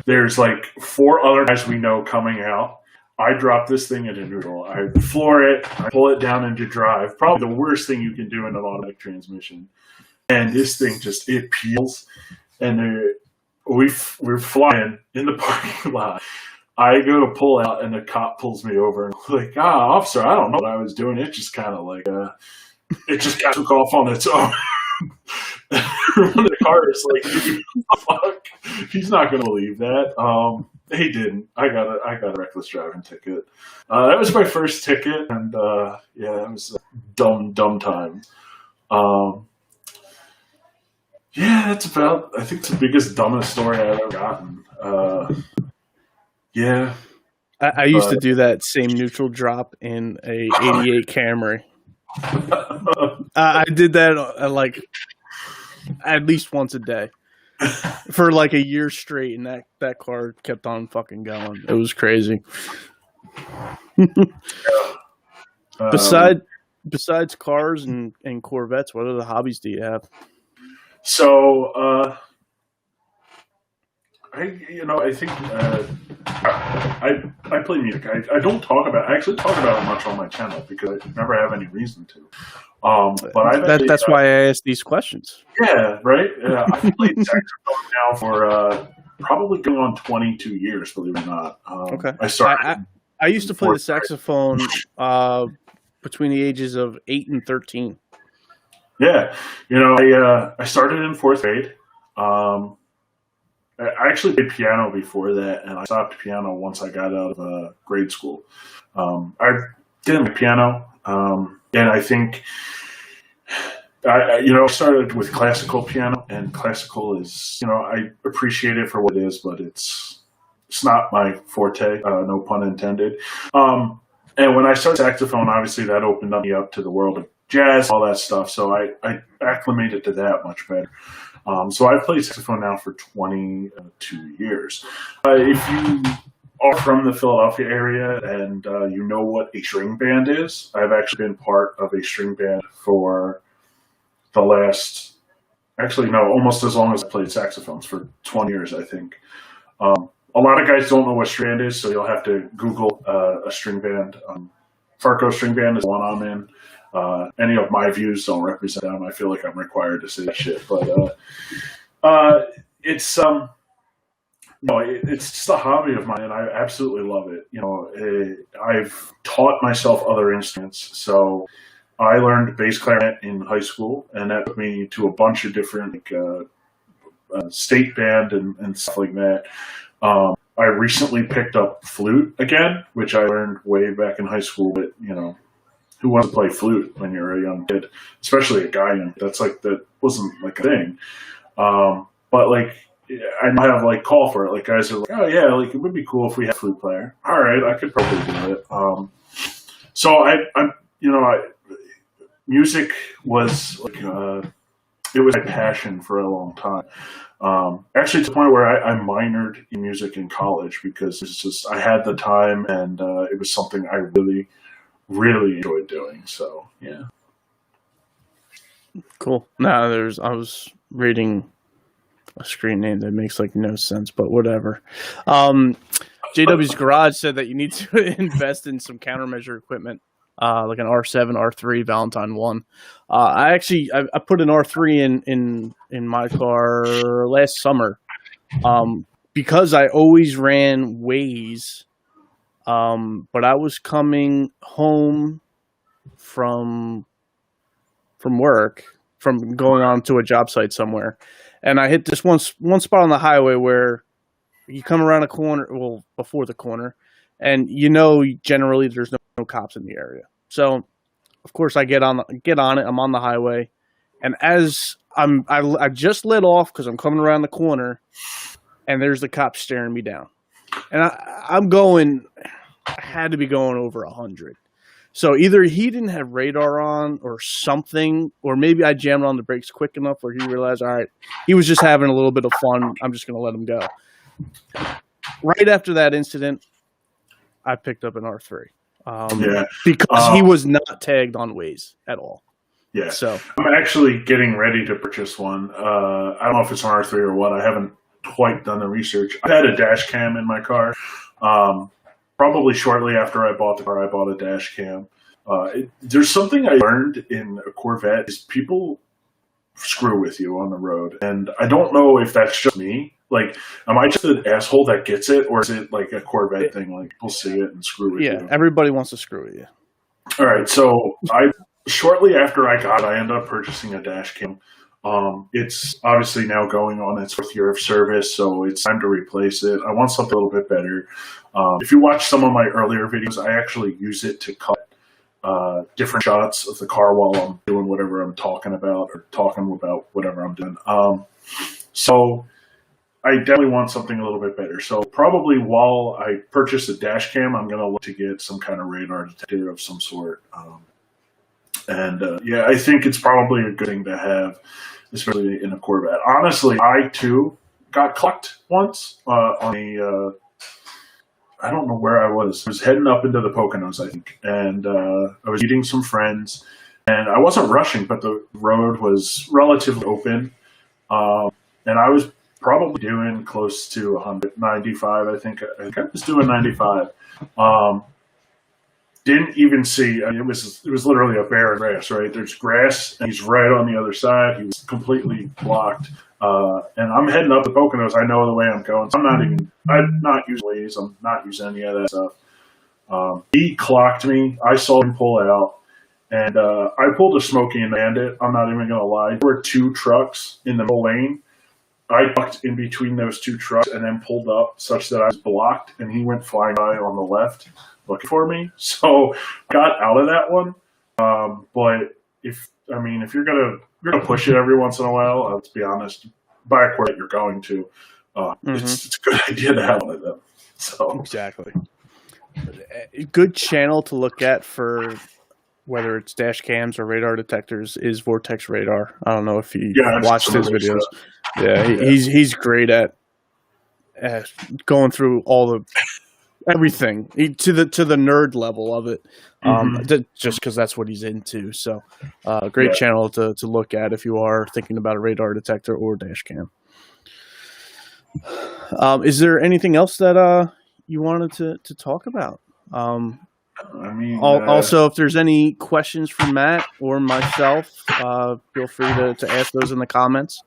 There's 4 other guys we know coming out. I drop this thing into neutral. I floor it. I pull it down into drive. Probably the worst thing you can do in an automatic transmission. And this thing it peels. And we're flying in the parking lot. I go to pull out, and the cop pulls me over. And I'm like, officer, I don't know what I was doing. It just kind of it just kind of took off on its own. One of the cars fuck, he's not going to believe that. He didn't. I got a reckless driving ticket. That was my first ticket, and it was a dumb time. That's about. I think it's the biggest, dumbest story I've ever gotten. I used to do that same neutral drop in a '88 Camry. I did that at least once a day for a year straight, and that car kept on fucking going. It was crazy. Besides cars and Corvettes, what other hobbies do you have? So I think I play music. I don't talk about. I actually talk about it much on my channel because I never have any reason to. But that's why I ask these questions. Yeah, right. I've played saxophone now for probably going on 22 years. Believe it or not. Okay. I started. I used to play the saxophone between the ages of 8 and 13. Yeah, I started in 4th grade. I actually played piano before that, and I stopped piano once I got out of grade school. I didn't like piano, and I think I started with classical piano, and classical is, I appreciate it for what it is, but it's not my forte, no pun intended. And when I started saxophone, obviously that opened me up to the world of jazz, all that stuff. So I acclimated to that much better. So I've played saxophone now for 22 years. If you are from the Philadelphia area and you know what a string band is, I've actually been part of a string band for the last, almost as long as I played saxophones, for 20 years, I think. A lot of guys don't know what string band is, so you'll have to Google a string band. Farco String Band is the one I'm in. Any of my views don't represent them. I feel like I'm required to say that shit, but it's it's just a hobby of mine, and I absolutely love it. I've taught myself other instruments, so I learned bass clarinet in high school, and that took me to a bunch of different state band and stuff like that. I recently picked up flute again, which I learned way back in high school, but who wants to play flute when you're a young kid, especially a guy young? That wasn't a thing. But I might have call for it. Guys are oh yeah, it would be cool if we had a flute player. All right, I could probably do it. So music was it was my passion for a long time. Actually, to the point where I minored in music in college because it's just I had the time, and it was something I really enjoyed doing. So yeah. Cool. No, I was reading a screen name that makes like no sense, but whatever. JW's Garage said that you need to invest in some countermeasure equipment, like an R7, R3, Valentine 1. I put an R3 in my car last summer, because I always ran Waze, but I was coming home from work, from going on to a job site somewhere, and I hit this one spot on the highway where you come around a corner, well, before the corner, and generally there's no cops in the area. So, of course, I get on it. I'm on the highway, and as I just lit off because I'm coming around the corner, and there's the cop staring me down, and I had to be going over 100. So either he didn't have radar on or something, or maybe I jammed on the brakes quick enough where he realized, all right, he was just having a little bit of fun. I'm just going to let him go. Right after that incident, I picked up an R3 because he was not tagged on Waze at all. Yeah. So I'm actually getting ready to purchase one. I don't know if it's an R3 or what. I haven't quite done the research. I had a dash cam in my car. Probably shortly after I bought the car, I bought a dash cam. There's something I learned in a Corvette is people screw with you on the road. And I don't know if that's just me. Like, am I just an asshole that gets it? Or is it like a Corvette thing? Like, people see it and screw with you. Yeah, everybody wants to screw with you. All right. So shortly after I ended up purchasing a dash cam. It's obviously now going on its 4th year of service, so it's time to replace it. I want something a little bit better. If you watch some of my earlier videos, I actually use it to cut different shots of the car while I'm doing whatever I'm talking about or talking about whatever I'm doing. So I definitely want something a little bit better. So probably while I purchase a dash cam, I'm going to look to get some kind of radar detector of some sort. I think it's probably a good thing to have, especially in a Corvette. Honestly, I too got clocked once on I don't know where I was. I was heading up into the Poconos, I think, and I was meeting some friends, and I wasn't rushing, but the road was relatively open, and I was probably doing close to 195. I think I was doing 95. Didn't even see. I mean, it was literally a barren grass, right? There's grass, and he's right on the other side. He was completely blocked. And I'm heading up the Poconos. I know the way I'm going. So I'm not using Waze. I'm not using any of that stuff. He clocked me. I saw him pull out, and I pulled a Smokey and Bandit. I'm not even going to lie. There were 2 trucks in the middle lane. I ducked in between those 2 trucks and then pulled up such that I was blocked, and he went flying by on the left looking for me. So got out of that one. But if you're gonna push it every once in a while, let's be honest, buy a Corvette you're going to. It's a good idea to have one of them. So exactly, a good channel to look at for whether it's dash cams or radar detectors is Vortex Radar. I don't know if you watched his videos. He's great at going through all the everything to the nerd level of it, just because that's what he's into. So, great channel to look at if you are thinking about a radar detector or dash cam. Is there anything else that you wanted to talk about? Also, if there's any questions for Matt or myself, feel free to ask those in the comments.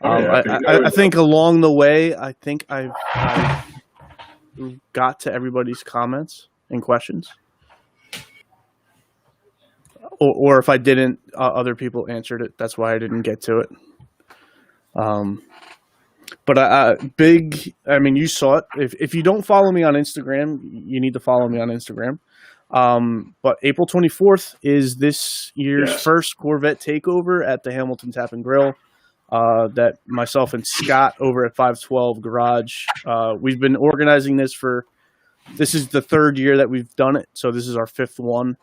I think along the way, I think I've got to everybody's comments and questions, or if I didn't, other people answered it. That's why I didn't get to it. But you saw it. If you don't follow me on Instagram, you need to follow me on Instagram. But April 24th is this year's first Corvette Takeover at the Hamilton Tap and Grill. That myself and Scott over at 512 Garage, we've been organizing this this is the 3rd year that we've done it, so this is our 5th one.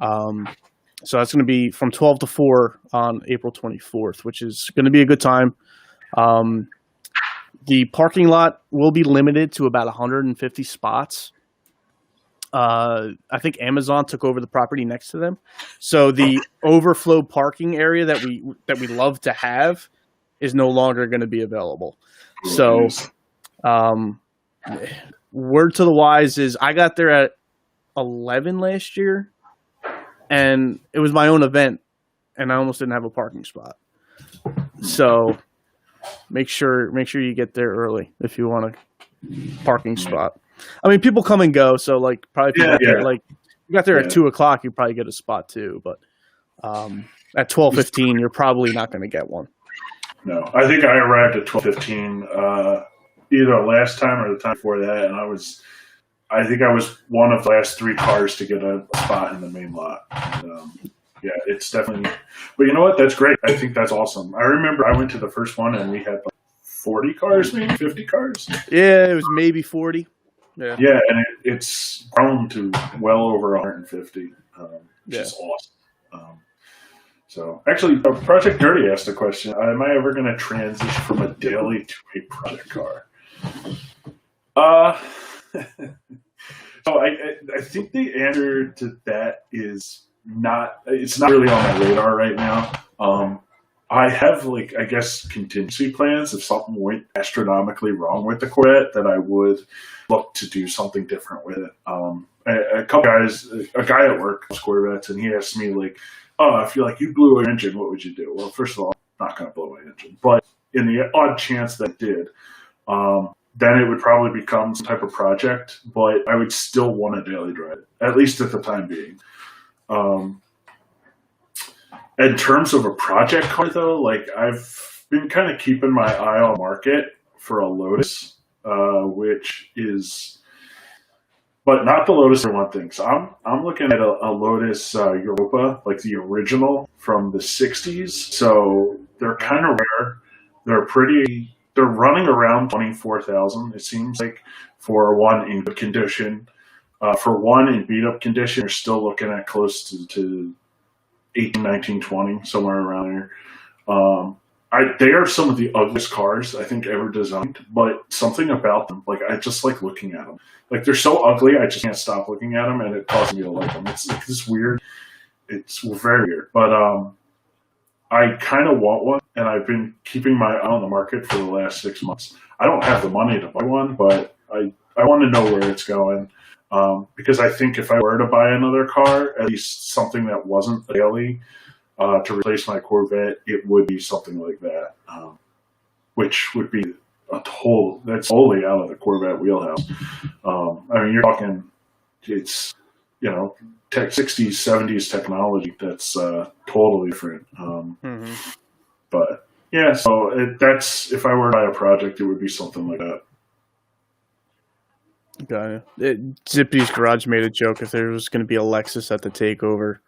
So that's going to be from 12 to 4 on April 24th, which is going to be a good time. The parking lot will be limited to about 150 spots. I think Amazon took over the property next to them. So the overflow parking area that we love to have is no longer going to be available. So, word to the wise is I got there at 11 last year, and it was my own event, and I almost didn't have a parking spot. So make sure you get there early if you want a parking spot. I mean, people come and go, so like probably if you got there at 2:00, you probably get a spot too. But at 12:15, you're probably not going to get one. No, I think I arrived at 12:15 either last time or the time before that, and I think I was one of the last 3 cars to get a spot in the main lot. And, yeah, it's definitely. But you know what? That's great. I think that's awesome. I remember I went to the first one and we had like 40 cars, maybe 50 cars. Yeah, it was maybe 40. Yeah, and it's grown to well over 150, which is awesome. So, actually, Project Dirty asked a question. Am I ever going to transition from a daily to a project car? So I think the answer to that is it's not really on my radar right now. I have, I guess, contingency plans if something went astronomically wrong with the Corvette, that I would look to do something different with it. A guy at work loves Corvettes, and he asked me, oh, if you blew an engine, what would you do? Well, first of all, I'm not going to blow my engine. But in the odd chance that it did, then it would probably become some type of project, but I would still want to daily drive it, at least at the time being. In terms of a project car, though, I've been kind of keeping my eye on the market for a Lotus, which is, but not the Lotus I want things. I'm looking at a Lotus Europa, the original from the 60s. So they're kind of rare. They're running around 24,000, it seems like, for one in good condition. For one in beat up condition, you're still looking at close to 18, 19, 20, somewhere around there. They are some of the ugliest cars I think ever designed, but something about them, I just like looking at them. They're so ugly, I just can't stop looking at them, and it causes me to like them. It's this weird. It's very weird, but I kind of want one, and I've been keeping my eye on the market for the last 6 months. I don't have the money to buy one, but I want to know where it's going. Because I think if I were to buy another car, at least something that wasn't a daily, to replace my Corvette, it would be something like that, which would be that's totally out of the Corvette wheelhouse. I mean, you're talking, it's, 60s, 70s technology that's totally different. But yeah, so that's, if I were to buy a project, it would be something like that. Got it. Zippy's Garage made a joke if there was going to be a Lexus at the takeover.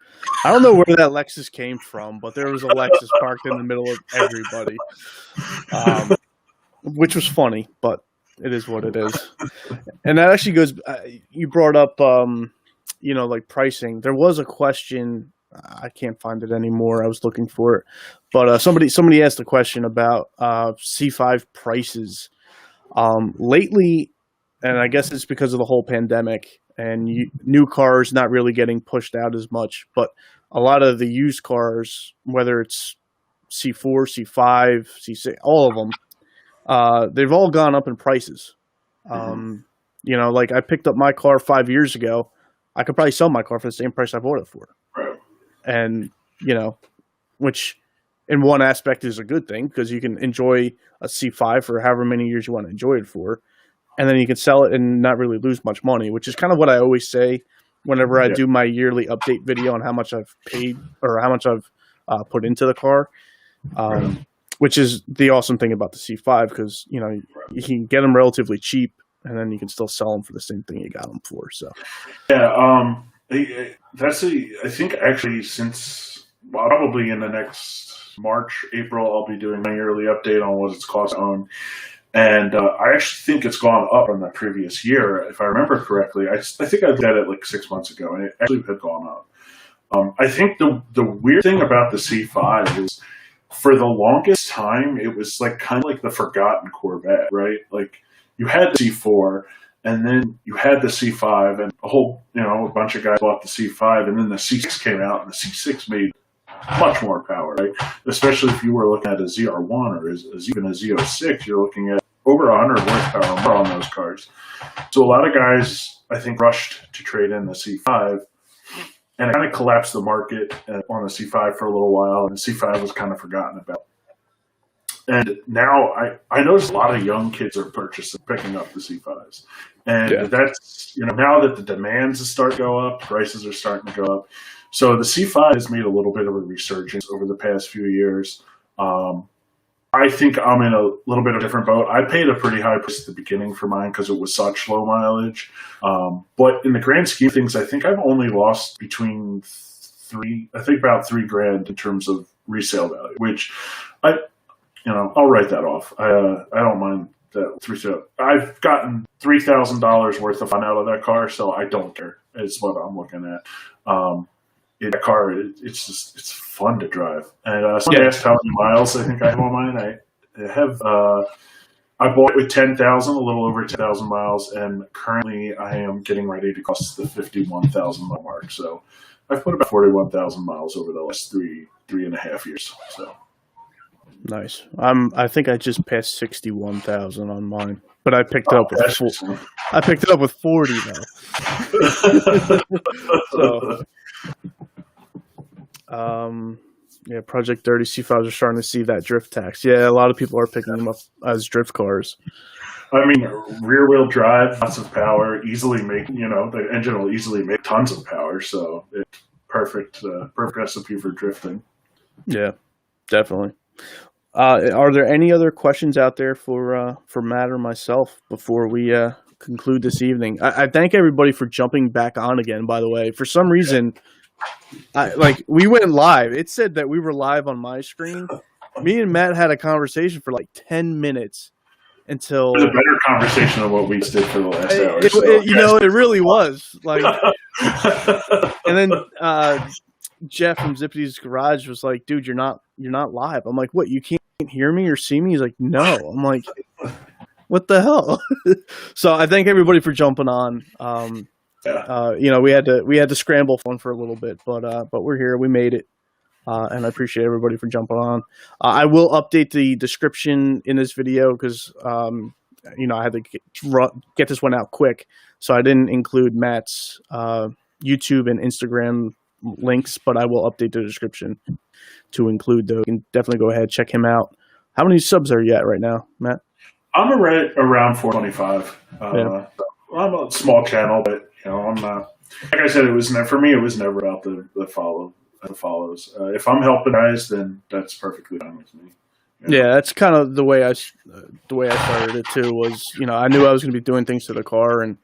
I don't know where that Lexus came from, but there was a Lexus parked in the middle of everybody, which was funny, but it is what it is. And that actually goes. You brought up, pricing. There was a question. I can't find it anymore. I was looking for it, but somebody asked a question about C5 prices lately. And I guess it's because of the whole pandemic and new cars not really getting pushed out as much. But a lot of the used cars, whether it's C4, C5, C6, all of them, they've all gone up in prices. I picked up my car 5 years ago. I could probably sell my car for the same price I bought it for. Right. And, which in one aspect is a good thing because you can enjoy a C5 for however many years you want to enjoy it for. And then you can sell it and not really lose much money, which is kind of what I always say whenever I do my yearly update video on how much I've paid or how much I've put into the car, which is the awesome thing about the C5 because, you can get them relatively cheap and then you can still sell them for the same thing you got them for. So, yeah, I think actually probably in the next March, April, I'll be doing my yearly update on what it's cost to own. And I actually think it's gone up from the previous year, if I remember correctly. I think I did it 6 months ago, and it actually had gone up. I think the weird thing about the C5 is, for the longest time, it was kind of like the forgotten Corvette, right? You had the C4, And then you had the C5, and a bunch of guys bought the C5, and then the C6 came out, and the C6 made much more power, right? Especially if you were looking at a ZR1 or even a Z06, you're looking at over 100 horsepower more on those cars. So a lot of guys, I think, rushed to trade in the C5, and it kind of collapsed the market on the C5 for a little while, and the C5 was kind of forgotten about. And now I notice a lot of young kids are picking up the C5s. And that's, now that the demands are starting to go up, prices are starting to go up. So the C5 has made a little bit of a resurgence over the past few years. I think I'm in a little bit of a different boat. I paid a pretty high price at the beginning for mine because it was such low mileage. But in the grand scheme of things, I think I've only lost between about $3,000 in terms of resale value, which I'll write that off. I don't mind that. I've gotten $3,000 worth of fun out of that car, so I don't care. Is what I'm looking at. That car, it's fun to drive. And someone asked how many miles I think I have on mine. I bought it with 10,000, a little over 10,000 miles, and currently I am getting ready to cross the 51,000 mile mark. So I've put about 41,000 miles over the last three and a half years. So. Nice. I think I just passed 61,000 on mine, but I picked it up with I picked it up with 40 now. So, Project Dirty C5s are starting to see that drift tax. Yeah, a lot of people are picking them up as drift cars. I mean, rear wheel drive, lots of power, the engine will easily make tons of power. So it's perfect recipe for drifting. Yeah, definitely. Are there any other questions out there for Matt or myself before we conclude this evening? I thank everybody for jumping back on again, by the way. For some reason, we went live. It said that we were live on my screen. Me and Matt had a conversation for like 10 minutes until... It was a better conversation than what we did for the last hour. It really was. And then... Jeff from Zippy's Garage was like, "Dude, you're not live." I'm like, "What? You can't hear me or see me?" He's like, "No." I'm like, "What the hell?" So I thank everybody for jumping on. We had to scramble for a little bit, but we're here. We made it, and I appreciate everybody for jumping on. I will update the description in this video because I had to get this one out quick, so I didn't include Matt's YouTube and Instagram links, but I will update the description to include those. You can definitely go ahead, check him out. How many subs are you at right now, Matt? I'm around 425. I'm a small channel, but I'm not. Like I said, it was never about the follows. If I'm helping guys, then that's perfectly fine with me. Yeah, that's kind of the way I started it too. Was I knew I was going to be doing things to the car, and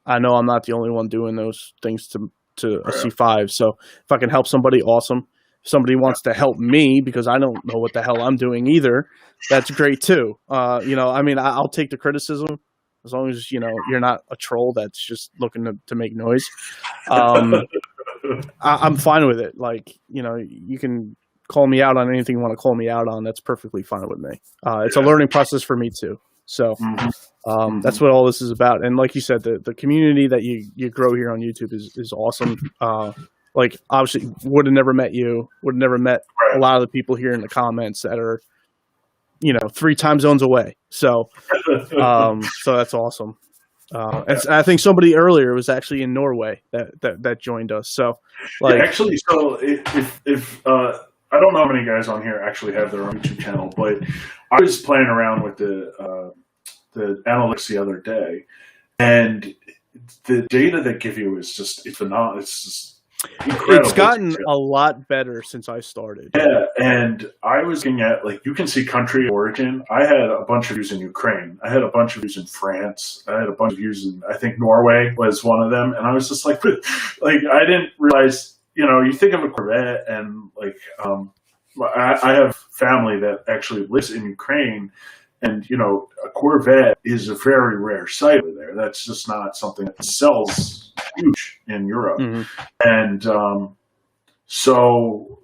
I know I'm not the only one doing those things to a C5. So if I can help somebody, awesome. If somebody wants to help me because I don't know what the hell I'm doing either, that's great too. I'll take the criticism as long as you're not a troll that's just looking to make noise. I'm fine with it. You can call me out on anything you want to call me out on. That's perfectly fine with me. It's a learning process for me too. So that's what all this is about. And like you said, the community that you grow here on YouTube is awesome. Obviously would have never met you, would have never met a lot of the people here in the comments that are, 3 time zones away. So, so that's awesome. And I think somebody earlier was actually in Norway that joined us. So so if I don't know how many guys on here actually have their own YouTube channel, but I was playing around with the analytics the other day, and the data they give you is it's phenomenal. It's just incredible. It's gotten a lot better since I started. Yeah, and I was looking at you can see country of origin. I had a bunch of views in Ukraine. I had a bunch of views in France. I had a bunch of views in I think Norway was one of them, and I was just like I didn't realize. You think of a Corvette, and I have family that actually lives in Ukraine, and a Corvette is a very rare sight over there. That's just not something that sells huge in Europe. Mm-hmm. And so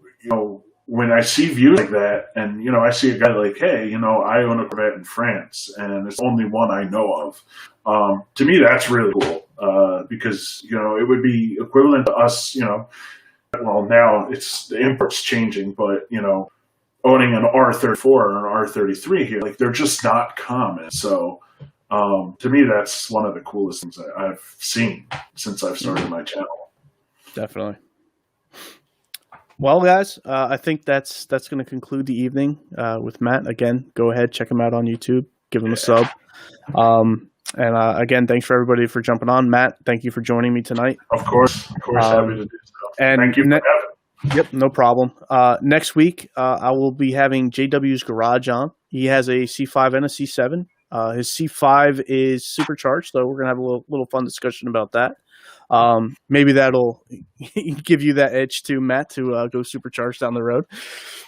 when I see views like that, and I see a guy like, hey, I own a Corvette in France, and it's the only one I know of. To me, that's really cool because, it would be equivalent to us, well, now the import's changing, but, owning an R34 or an R33 here, like they're just not common. So to me, that's one of the coolest things I've seen since I've started my channel. Definitely. Well, guys, I think that's going to conclude the evening with Matt. Again, go ahead, check him out on YouTube, give him a sub. And again, thanks for everybody for jumping on. Matt, thank you for joining me tonight. Of course, happy to do so. And thank you for having me. Yep, no problem. Next week, I will be having JW's Garage on. He has a C5 and a C7. His C5 is supercharged, so we're going to have a little fun discussion about that. Maybe that'll give you that itch too, Matt, to go supercharged down the road.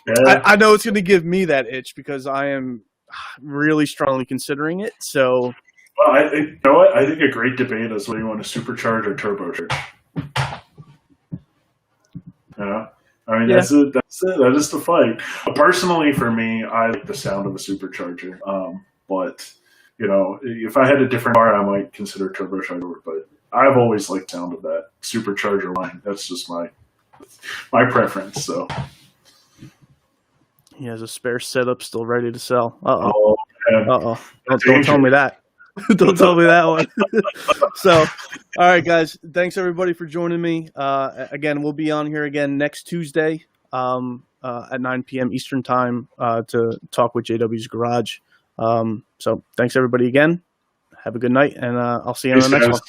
Yeah. I know it's going to give me that itch because I am really strongly considering it. So, well, you know what? I think a great debate is whether you want to supercharge or turbocharge. Yeah, I mean that's it. That is the fight. Personally, for me, I like the sound of a supercharger. But if I had a different car, I might consider turbocharger. But I've always liked the sound of that supercharger line. That's just my preference. So he has a spare setup still ready to sell. Oh, Don't tell me that. Don't tell me that one. So, all right, guys. Thanks everybody for joining me. Again, we'll be on here again next Tuesday at 9 p.m. Eastern time to talk with JW's Garage. So, thanks everybody again. Have a good night, and I'll see you on the next one.